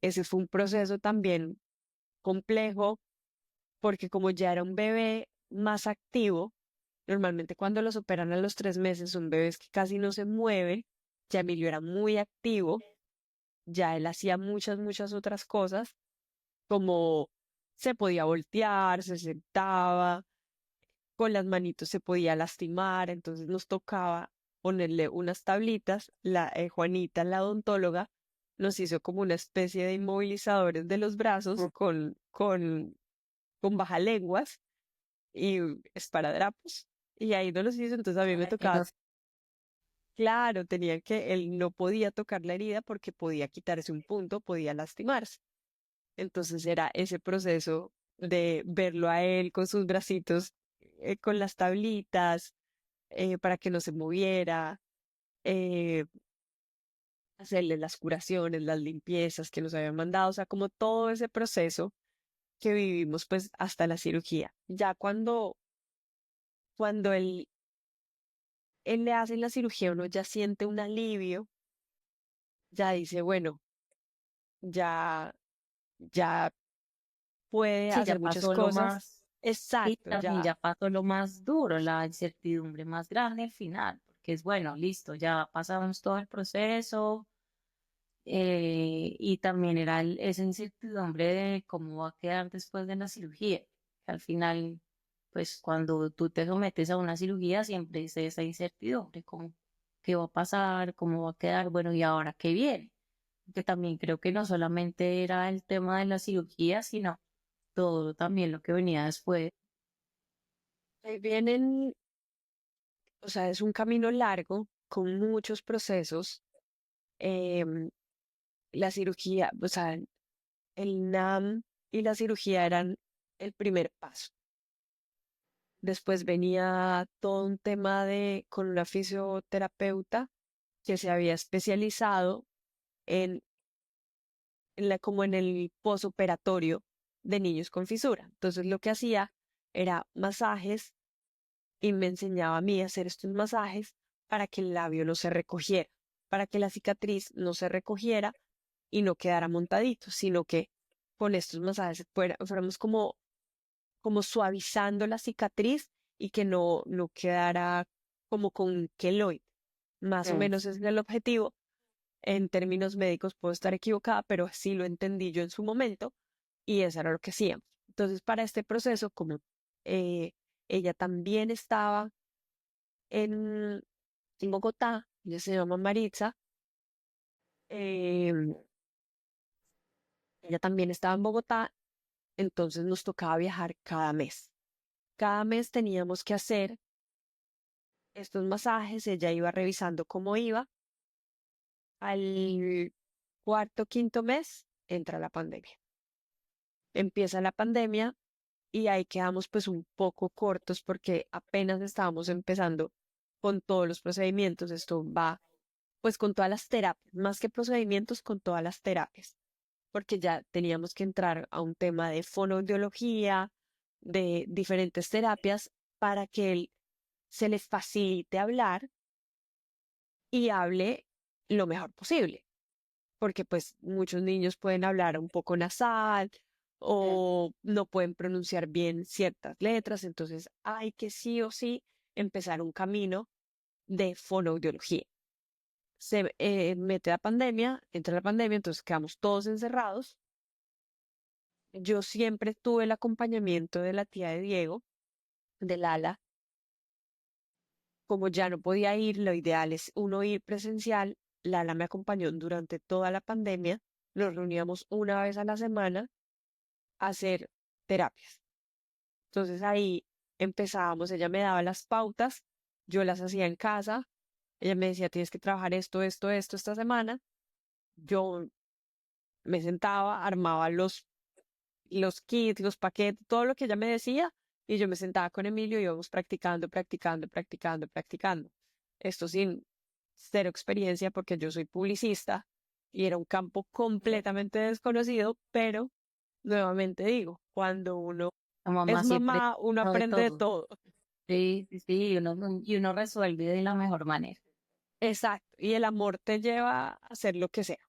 Ese fue un proceso también complejo, porque como ya era un bebé más activo, normalmente cuando los operan a los 3 meses son bebés que casi no se mueven, ya Emilio era muy activo, ya él hacía muchas, muchas otras cosas, como se podía voltear, se sentaba, con las manitos se podía lastimar, entonces nos tocaba ponerle unas tablitas. Juanita, la odontóloga, nos hizo como una especie de inmovilizadores de los brazos con bajalenguas y esparadrapos. Y ahí no los hizo, entonces a mí me Para que tocaba, nos claro, él no podía tocar la herida porque podía quitarse un punto, podía lastimarse. Entonces era ese proceso de verlo a él con sus bracitos, con las tablitas, para que no se moviera, eh, hacerle las curaciones, las limpiezas que nos habían mandado, o sea, como todo ese proceso que vivimos pues hasta la cirugía. Ya cuando él le hace la cirugía, uno ya siente un alivio, ya dice, bueno, ya, ya puede sí, ya hacer muchas pasó lo cosas. más, y Exacto, también ya. ya pasó lo más duro, la incertidumbre más grande al final, porque es bueno, listo, ya pasamos todo el proceso, y también era esa incertidumbre de cómo va a quedar después de la cirugía. Que al final, pues cuando tú te sometes a una cirugía, siempre es esa incertidumbre, como qué va a pasar, cómo va a quedar, bueno, y ahora qué viene. Porque también creo que no solamente era el tema de la cirugía, sino todo también lo que venía después. Ahí vienen, o sea, es un camino largo con muchos procesos. em, la cirugía, o sea, el NAM y la cirugía eran el primer paso. Después venía todo un tema con una fisioterapeuta que se había especializado en, como en el posoperatorio de niños con fisura. Entonces lo que hacía era masajes y me enseñaba a mí a hacer estos masajes para que el labio no se recogiera, para que la cicatriz no se recogiera y no quedara montadito, sino que con estos masajes fuéramos como suavizando la cicatriz y que no quedara como con un queloide. Más o Mm. menos ese es el objetivo. En términos médicos puedo estar equivocada, pero así lo entendí yo en su momento y eso era lo que hacíamos. Entonces, para este proceso, como eh, ella también estaba en, en Bogotá, ella se llama Maritza, eh, ella también estaba en Bogotá, entonces nos tocaba viajar cada mes. Cada mes teníamos que hacer estos masajes, ella iba revisando cómo iba. Al cuarto, quinto mes, entra la pandemia. Empieza la pandemia y ahí quedamos pues un poco cortos porque apenas estábamos empezando con todos los procedimientos. Esto va pues con todas las terapias, más que procedimientos, con todas las terapias, porque ya teníamos que entrar a un tema de fonoaudiología, de diferentes terapias para que él se le facilite hablar y hable lo mejor posible, porque pues muchos niños pueden hablar un poco nasal o no pueden pronunciar bien ciertas letras, entonces hay que sí o sí empezar un camino de fonoaudiología. Se mete la pandemia, entra la pandemia, entonces quedamos todos encerrados. Yo siempre tuve el acompañamiento de la tía de Diego, de Lala. Como ya no podía ir, lo ideal es uno ir presencial. Lala me acompañó durante toda la pandemia. Nos reuníamos una vez a la semana a hacer terapias. Entonces ahí empezábamos, ella me daba las pautas, yo las hacía en casa. Ella me decía, tienes que trabajar esto, esto, esto esta semana. Yo me sentaba, armaba los kits, los paquetes, todo lo que ella me decía, y yo me sentaba con Emilio y íbamos practicando, practicando, practicando, practicando. Esto sin cero experiencia porque yo soy publicista y era un campo completamente desconocido, pero nuevamente digo, cuando uno La es mamá siempre mamá, uno sabe aprende de todo. todo. Sí, sí, sí, y uno resuelve de la mejor manera. Exacto. Y el amor te lleva a hacer lo que sea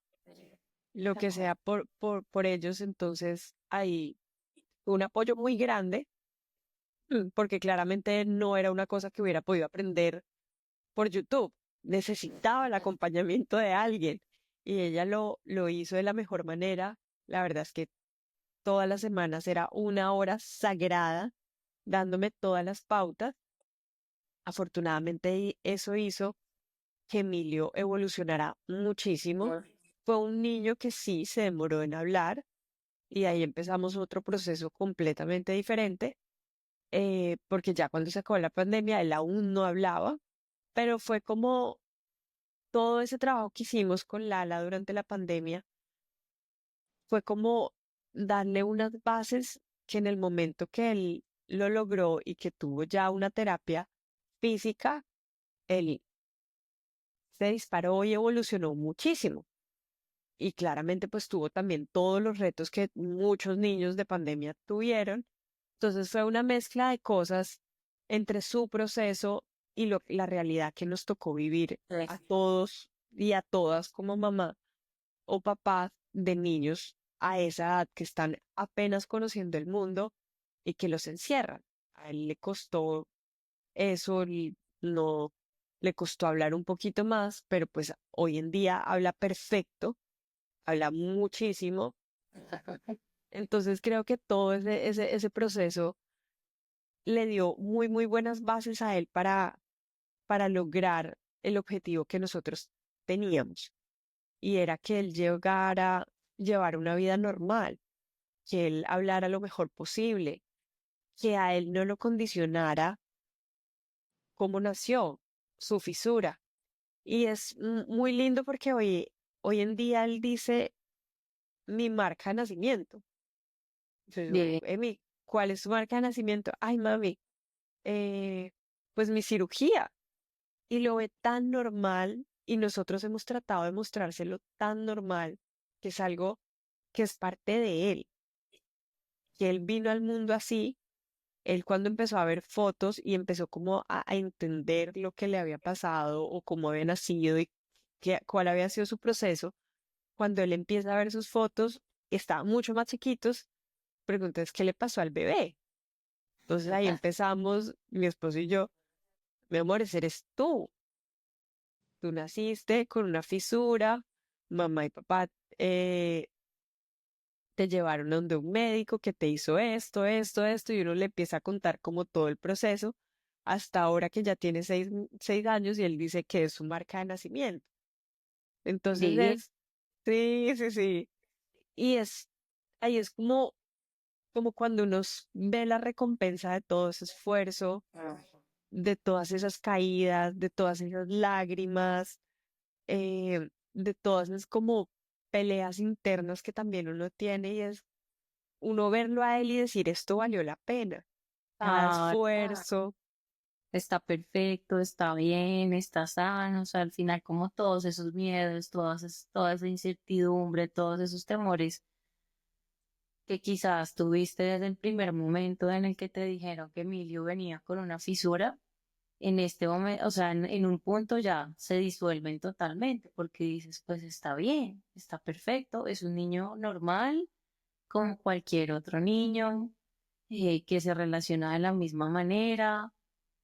por ellos. Entonces, hay un apoyo muy grande, porque claramente no era una cosa que hubiera podido aprender por YouTube. Necesitaba el acompañamiento de alguien. y ella lo hizo de la mejor manera. La verdad es que todas las semanas era una hora sagrada dándome todas las pautas. Afortunadamente eso hizo que Emilio evolucionara muchísimo. Fue un niño que sí se demoró en hablar y ahí empezamos otro proceso completamente diferente, porque ya cuando se acabó la pandemia él aún no hablaba, pero fue como todo ese trabajo que hicimos con Lala durante la pandemia, fue como darle unas bases que en el momento que él lo logró y que tuvo ya una terapia física, él se disparó y evolucionó muchísimo. Y claramente pues tuvo también todos los retos que muchos niños de pandemia tuvieron. Entonces fue una mezcla de cosas entre su proceso y la realidad que nos tocó vivir a todos y a todas como mamá o papá de niños a esa edad que están apenas conociendo el mundo y que los encierran. A él le costó eso, no le costó hablar un poquito más, pero pues hoy en día habla perfecto, habla muchísimo. Entonces creo que todo ese proceso le dio muy, muy buenas bases a él para lograr el objetivo que nosotros teníamos. Y era que él llegara a llevar una vida normal, que él hablara lo mejor posible, que a él no lo condicionara cómo nació, su fisura. Y es muy lindo porque hoy en día él dice mi marca de nacimiento. Entonces yo, Bien, Emi, ¿cuál es tu marca de nacimiento? Ay, mami, eh, pues mi cirugía. Y lo ve tan normal y nosotros hemos tratado de mostrárselo tan normal que es algo que es parte de él, que él vino al mundo así. Él cuando empezó a ver fotos y empezó como a entender lo que le había pasado o cómo había nacido y cuál había sido su proceso, cuando él empieza a ver sus fotos, estaban mucho más chiquitos, pregunta es qué le pasó al bebé. Entonces ahí empezamos, mi esposo y yo, mi amor, ese eres tú. Tú naciste con una fisura, mamá y papá eh, te llevaron a donde un médico que te hizo esto, y uno le empieza a contar como todo el proceso, hasta ahora que ya tiene 6 años y él dice que es su marca de nacimiento. Entonces divino. sí, sí, sí. Y ahí es como cuando uno ve la recompensa de todo ese esfuerzo, de todas esas caídas, de todas esas lágrimas, de todas esas como peleas internas que también uno tiene y es uno verlo a él y decir esto valió la pena, cada Ah, esfuerzo. está perfecto, está bien, está sano, o sea, al final como todos esos miedos, toda esa incertidumbre, todos esos temores que quizás tuviste desde el primer momento en el que te dijeron que Emilio venía con una fisura, en este momento, o sea, en un punto ya se disuelven totalmente porque dices, pues está bien, está perfecto, es un niño normal como cualquier otro niño que se relaciona de la misma manera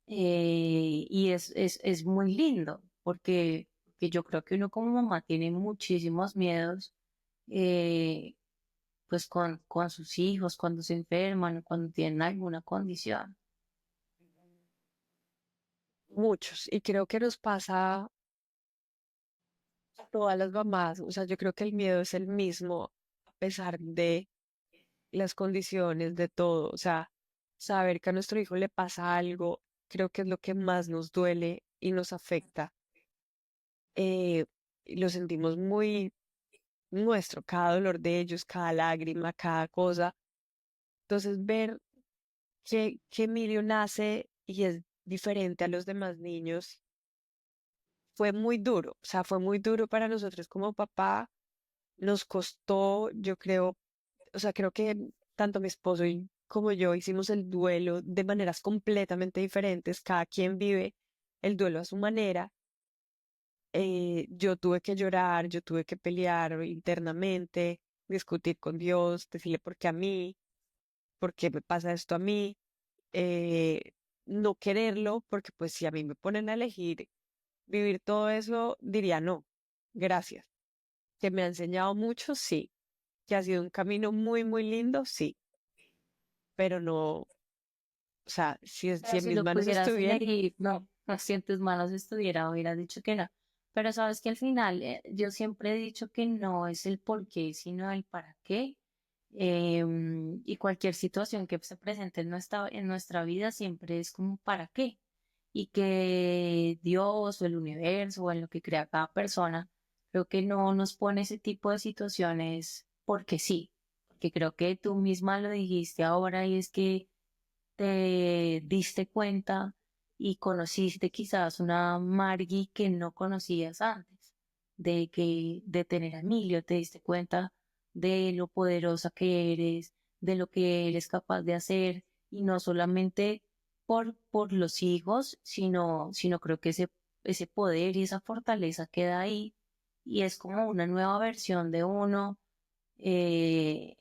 y es muy lindo porque que yo creo que uno como mamá tiene muchísimos miedos eh, pues con sus hijos cuando se enferman, cuando tienen alguna condición. Muchos, y creo que nos pasa a todas las mamás, o sea, yo creo que el miedo es el mismo a pesar de las condiciones, de todo, o sea, saber que a nuestro hijo le pasa algo, creo que es lo que más nos duele y nos afecta. Y lo sentimos muy nuestro, cada dolor de ellos, cada lágrima, cada cosa. Entonces, ver que Emilio nace y es diferente a los demás niños fue muy duro, o sea, fue muy duro para nosotros como papá, nos costó, yo creo, o sea, creo que tanto mi esposo y como yo hicimos el duelo de maneras completamente diferentes, cada quien vive el duelo a su manera. Yo tuve que llorar, yo tuve que pelear internamente, discutir con Dios, decirle por qué me pasa esto a mí, eh, no quererlo, porque pues si a mí me ponen a elegir vivir todo eso, diría no, gracias. Que me ha enseñado mucho, sí. Que ha sido un camino muy, muy lindo, sí. Pero no, o sea, si Pero en si mis lo manos pudieras estuviera, elegir, no, si en tus manos estuviera, hubieras dicho que no. Pero sabes que al final yo siempre he dicho que no es el por qué, sino el para qué. Y cualquier situación que se presente en nuestra vida siempre es como para qué. Y que Dios o el universo o en lo que crea cada persona, creo que no nos pone ese tipo de situaciones porque sí. Porque creo que tú misma lo dijiste ahora y es que te diste cuenta y conociste quizás una Margie que no conocías antes, de tener a Emilio, te diste cuenta de lo poderosa que eres, de lo que eres capaz de hacer, y no solamente por los hijos, sino creo que ese poder y esa fortaleza queda ahí, y es como una nueva versión de uno. eh,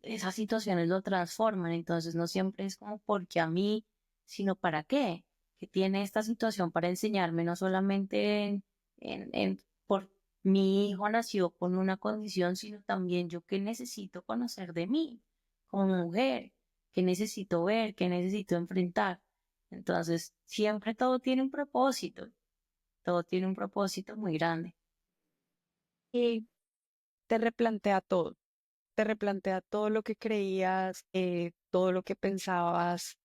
Esas situaciones lo transforman, entonces no siempre es como porque a mí, sino para qué, que tiene esta situación para enseñarme no solamente por mi hijo nació con una condición, sino también yo qué necesito conocer de mí como mujer, qué necesito ver, qué necesito enfrentar. Entonces, siempre todo tiene un propósito muy grande. y te replantea todo lo que creías, todo lo que pensabas,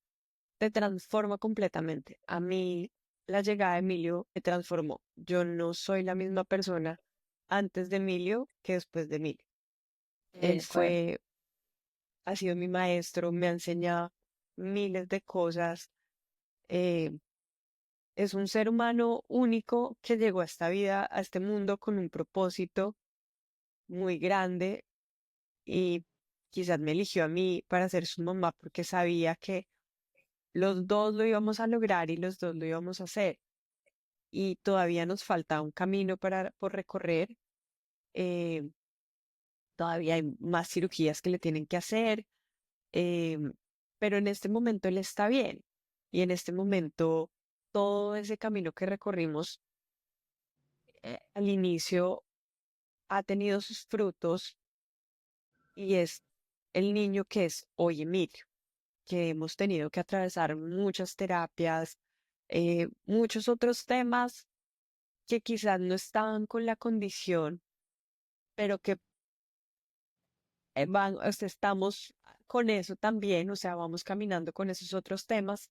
te transforma completamente. A mí, la llegada de Emilio me transformó. Yo no soy la misma persona antes de Emilio que después de Emilio. De Él acuerdo. ha sido mi maestro, me ha enseñado miles de cosas. eh, es un ser humano único que llegó a esta vida, a este mundo con un propósito muy grande y quizás me eligió a mí para ser su mamá porque sabía que los dos lo íbamos a lograr y los dos lo íbamos a hacer. Y todavía nos falta un camino por recorrer. eh, Todavía hay más cirugías que le tienen que hacer, em, pero en este momento él está bien. Y en este momento todo ese camino que recorrimos al inicio ha tenido sus frutos y es el niño que es hoy Emilio, que hemos tenido que atravesar muchas terapias, muchos otros temas que quizás no estaban con la condición, pero que o sea, estamos con eso también, o sea, vamos caminando con esos otros temas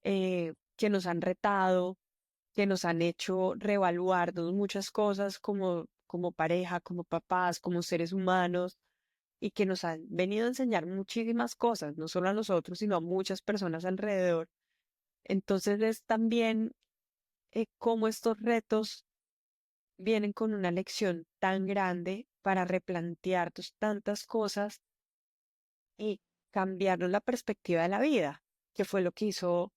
que nos han retado, que nos han hecho reevaluarnos muchas cosas como pareja, como papás, como seres humanos, y que nos han venido a enseñar muchísimas cosas, no solo a nosotros, sino a muchas personas alrededor. Entonces es también cómo estos retos vienen con una lección tan grande para replantearnos tantas cosas y cambiarnos la perspectiva de la vida, que fue lo que hizo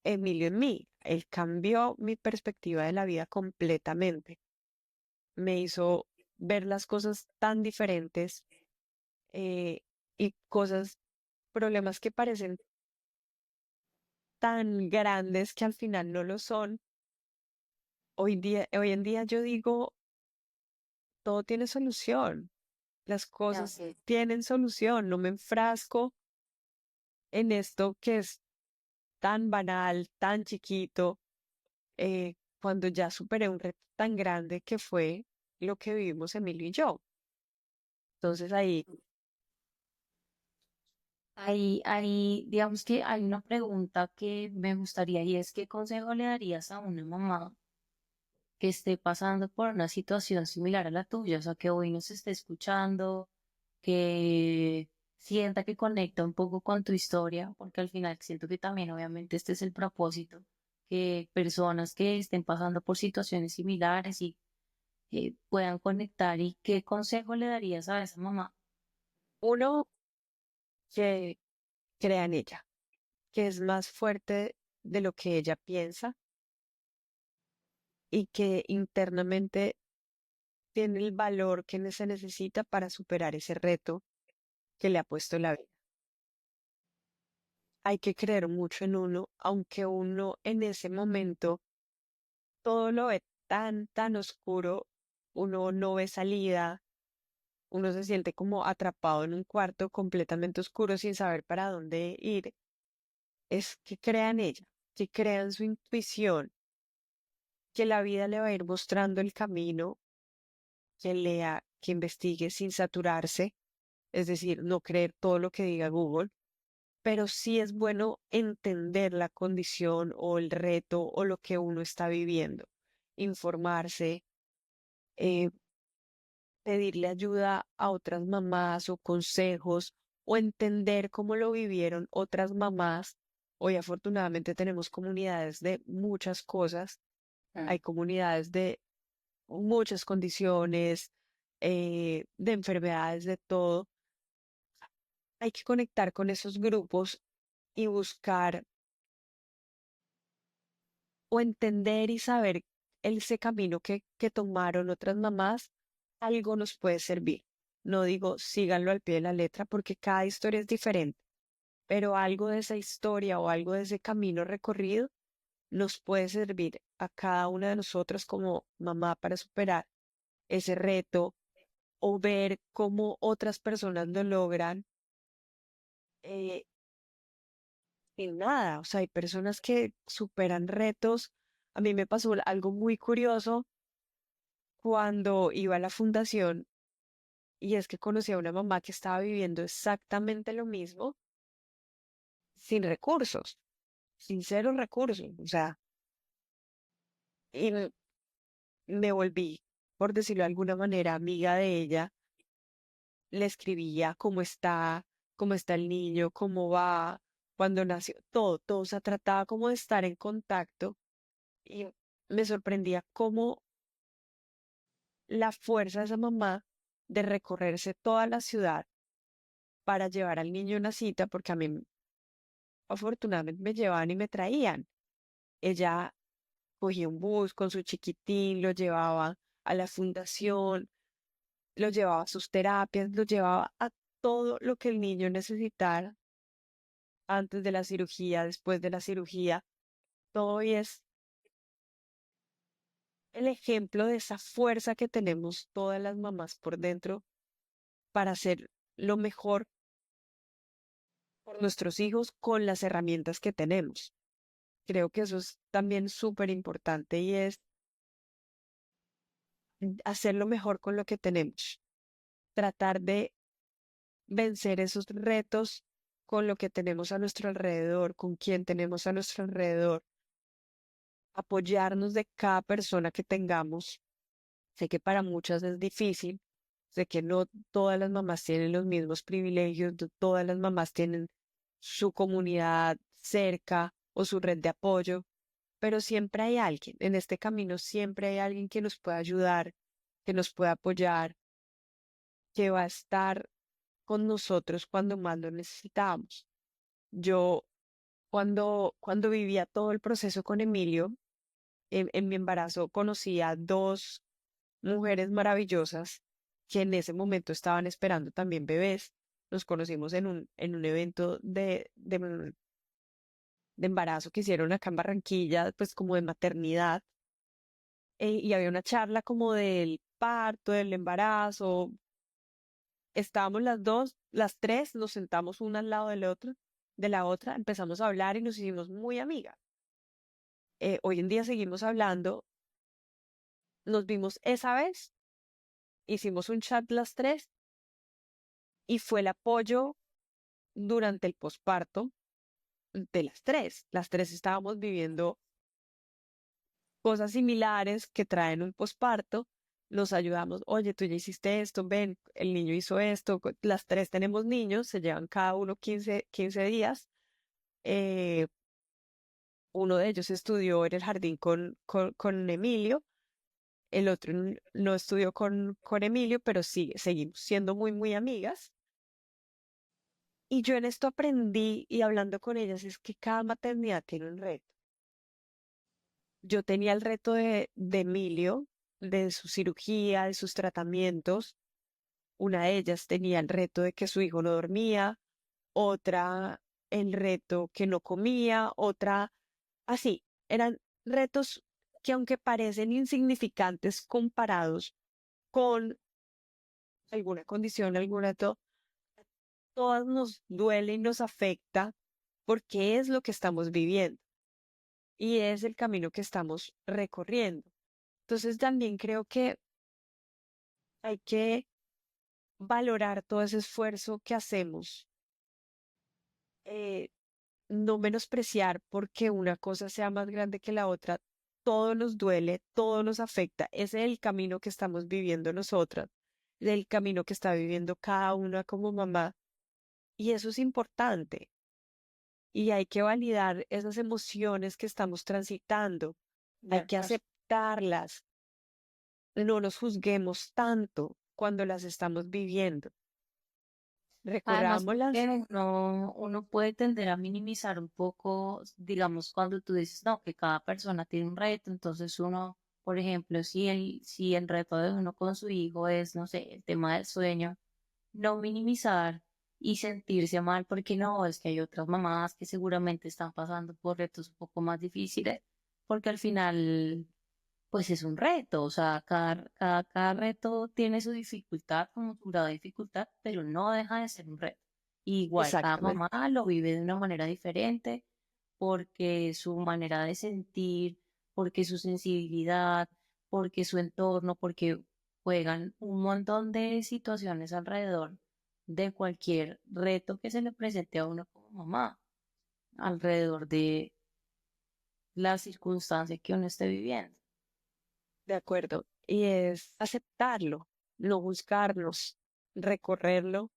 Emilio en mí. Él cambió mi perspectiva de la vida completamente. Me hizo ver las cosas tan diferentes eh, y problemas que parecen tan grandes que al final no lo son. Hoy en día yo digo, todo tiene solución. Las cosas Así. tienen solución. No me enfrasco en esto que es tan banal, tan chiquito, cuando ya superé un reto tan grande que fue lo que vivimos Emilio y yo. Entonces ahí, Digamos que hay una pregunta que me gustaría y es ¿qué consejo le darías a una mamá que esté pasando por una situación similar a la tuya? O sea, que hoy nos esté escuchando, que sienta que conecta un poco con tu historia, porque al final siento que también obviamente este es el propósito, que personas que estén pasando por situaciones similares y puedan conectar. ¿Y qué consejo le darías a esa mamá? uno, que crea en ella, que es más fuerte de lo que ella piensa y que internamente tiene el valor que se necesita para superar ese reto que le ha puesto la vida. Hay que creer mucho en uno, aunque uno en ese momento todo lo ve tan, tan oscuro. uno no ve salida, uno se siente como atrapado en un cuarto completamente oscuro sin saber para dónde ir, es que crea en ella, que crea en su intuición, que la vida le va a ir mostrando el camino, que lea, que investigue sin saturarse, es decir, no creer todo lo que diga Google, pero sí es bueno entender la condición o el reto o lo que uno está viviendo, informarse, eh, pedirle ayuda a otras mamás o consejos o entender cómo lo vivieron otras mamás. Hoy afortunadamente tenemos comunidades de muchas cosas, Mm. hay comunidades de muchas condiciones, de enfermedades, de todo. Hay que conectar con esos grupos y buscar o entender y saber ese camino que tomaron otras mamás, algo nos puede servir. No digo síganlo al pie de la letra porque cada historia es diferente, pero algo de esa historia o algo de ese camino recorrido nos puede servir a cada una de nosotras como mamá para superar ese reto o ver cómo otras personas lo logran. eh, y nada, o sea, hay personas que superan retos. A mí me pasó algo muy curioso cuando iba a la fundación y es que conocí a una mamá que estaba viviendo exactamente lo mismo sin recursos, sin cero recursos, o sea, y me volví, por decirlo de alguna manera, amiga de ella, le escribía cómo está el niño, cómo va, cuando nació, todo, todo, o sea, trataba como de estar en contacto y me sorprendía cómo la fuerza de esa mamá de recorrerse toda la ciudad para llevar al niño a una cita, porque a mí afortunadamente me llevaban y me traían. Ella cogía un bus con su chiquitín, lo llevaba a la fundación, lo llevaba a sus terapias, lo llevaba a todo lo que el niño necesitara antes de la cirugía, después de la cirugía, todo y es el ejemplo de esa fuerza que tenemos todas las mamás por dentro para hacer lo mejor por nuestros hijos con las herramientas que tenemos. Creo que eso es también súper importante y es hacer lo mejor con lo que tenemos, tratar de vencer esos retos con lo que tenemos a nuestro alrededor, con quien tenemos a nuestro alrededor, apoyarnos de cada persona que tengamos. Sé que para muchas es difícil, sé que no todas las mamás tienen los mismos privilegios, no todas las mamás tienen su comunidad cerca o su red de apoyo, pero siempre hay alguien, en este camino siempre hay alguien que nos pueda ayudar, que nos pueda apoyar, que va a estar con nosotros cuando más lo necesitamos. Yo, cuando vivía todo el proceso con Emilio, en mi embarazo conocí a dos mujeres maravillosas que en ese momento estaban esperando también bebés. Nos conocimos en un evento de embarazo que hicieron acá en Barranquilla, pues como de maternidad, y había una charla como del parto, del embarazo. Estábamos las dos, las tres, nos sentamos una al lado del otro, de la otra, empezamos a hablar y nos hicimos muy amigas. Hoy en día seguimos hablando, nos vimos esa vez, hicimos un chat las tres y fue el apoyo durante el posparto de las tres. Las tres estábamos viviendo cosas similares que traen un posparto. Nos ayudamos, oye, tú ya hiciste esto, ven, el niño hizo esto. Las tres tenemos niños, se llevan cada uno 15 días. Eh, Uno de ellos estudió en el jardín con Emilio, el otro no estudió con Emilio, pero sí, seguimos siendo muy, muy amigas. Y yo en esto aprendí y hablando con ellas es que cada maternidad tiene un reto. Yo tenía el reto de Emilio, de su cirugía, de sus tratamientos. Una de ellas tenía el reto de que su hijo no dormía, otra el reto que no comía, otra así. Eran retos que aunque parecen insignificantes comparados, con alguna condición, alguna todas nos duele y nos afecta porque es lo que estamos viviendo y es el camino que estamos recorriendo. Entonces también creo que hay que valorar todo ese esfuerzo que hacemos, eh, no menospreciar porque una cosa sea más grande que la otra. Todo nos duele, todo nos afecta. Ese es el camino que estamos viviendo nosotras, el camino que está viviendo cada una como mamá. Y eso es importante. Y hay que validar esas emociones que estamos transitando. De Hay que acuerdo. aceptarlas. No nos juzguemos tanto cuando las estamos viviendo. Además, Recorrámoslas. porque uno puede tender a minimizar un poco, digamos, cuando tú dices, no, que cada persona tiene un reto, entonces uno, por ejemplo, si el reto de uno con su hijo es, no sé, el tema del sueño, no minimizar y sentirse mal porque no, es que hay otras mamás que seguramente están pasando por retos un poco más difíciles, porque al final pues es un reto, o sea, cada reto tiene su dificultad, como su grado de dificultad, pero no deja de ser un reto. Igual, cada Exactamente. mamá lo vive de una manera diferente, porque su manera de sentir, porque su sensibilidad, porque su entorno, porque juegan un montón de situaciones alrededor de cualquier reto que se le presente a uno como mamá, alrededor de la circunstancia que uno esté viviendo. De acuerdo. Y es aceptarlo, no buscarnos, recorrerlo.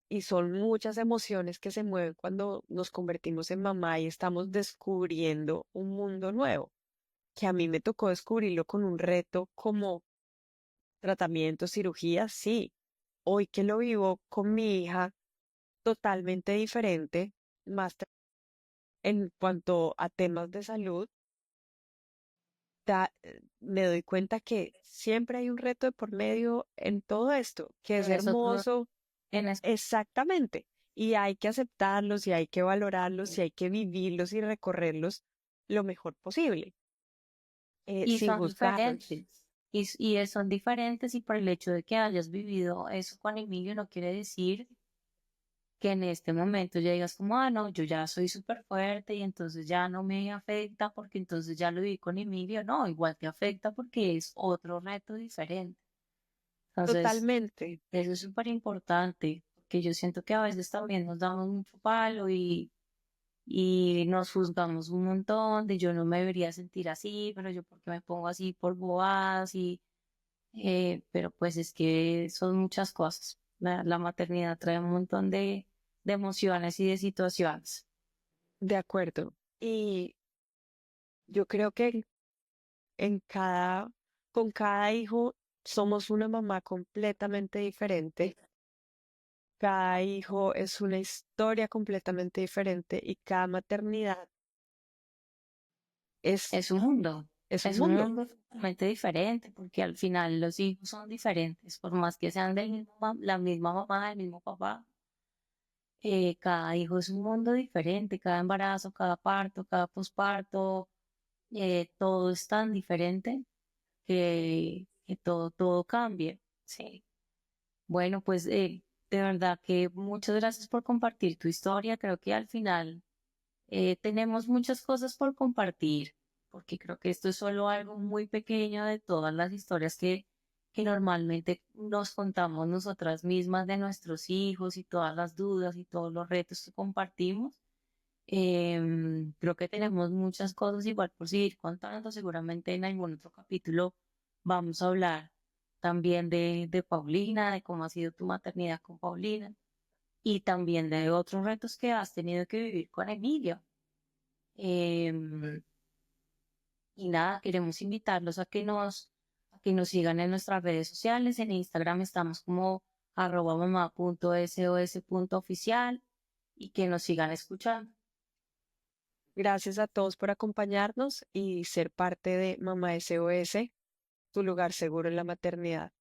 Y son muchas emociones que se mueven cuando nos convertimos en mamá y estamos descubriendo un mundo nuevo, que a mí me tocó descubrirlo con un reto como tratamiento, cirugía, sí. Hoy que lo vivo con mi hija, totalmente diferente, más en cuanto a temas de salud, me doy cuenta que siempre hay un reto de por medio en todo esto, que es Es otro, hermoso, en exactamente, y hay que aceptarlos y hay que valorarlos y hay que vivirlos y recorrerlos lo mejor posible, y sin son juzgarlos. diferentes. Son diferentes y por el hecho de que hayas vivido eso con Emilio no quiere decir que en este momento ya digas como, ah, no, yo ya soy súper fuerte y entonces ya no me afecta porque entonces ya lo viví con Emilio. No, igual te afecta porque es otro reto diferente. Entonces, Totalmente, eso es súper importante porque yo siento que a veces también nos damos mucho palo y nos juzgamos un montón de yo no me debería sentir así, pero yo porque me pongo así por bobadas pero pues es que son muchas cosas. La maternidad trae un montón de emociones y de situaciones. de acuerdo. Y yo creo que en con cada hijo somos una mamá completamente diferente. Cada hijo es una historia completamente diferente y cada maternidad es, es un Es un mundo. mundo totalmente diferente porque al final los hijos son diferentes, por más que sean la misma mamá, el mismo papá. Cada hijo es un mundo diferente, cada embarazo, cada parto, cada posparto, todo es tan diferente que todo cambia. Sí. Bueno, pues de verdad que muchas gracias por compartir tu historia. Creo que al final tenemos muchas cosas por compartir, porque creo que esto es solo algo muy pequeño de todas las historias que normalmente nos contamos nosotras mismas de nuestros hijos y todas las dudas y todos los retos que compartimos. Creo que tenemos muchas cosas igual por seguir contando. Seguramente en algún otro capítulo vamos a hablar también de Paulina, de cómo ha sido tu maternidad con Paulina y también de otros retos que has tenido que vivir con Emilio. Em, y nada, queremos invitarlos a que nos sigan en nuestras redes sociales. En Instagram estamos como @mamá.sos.oficial y que nos sigan escuchando. Gracias a todos por acompañarnos y ser parte de Mamá SOS, tu lugar seguro en la maternidad.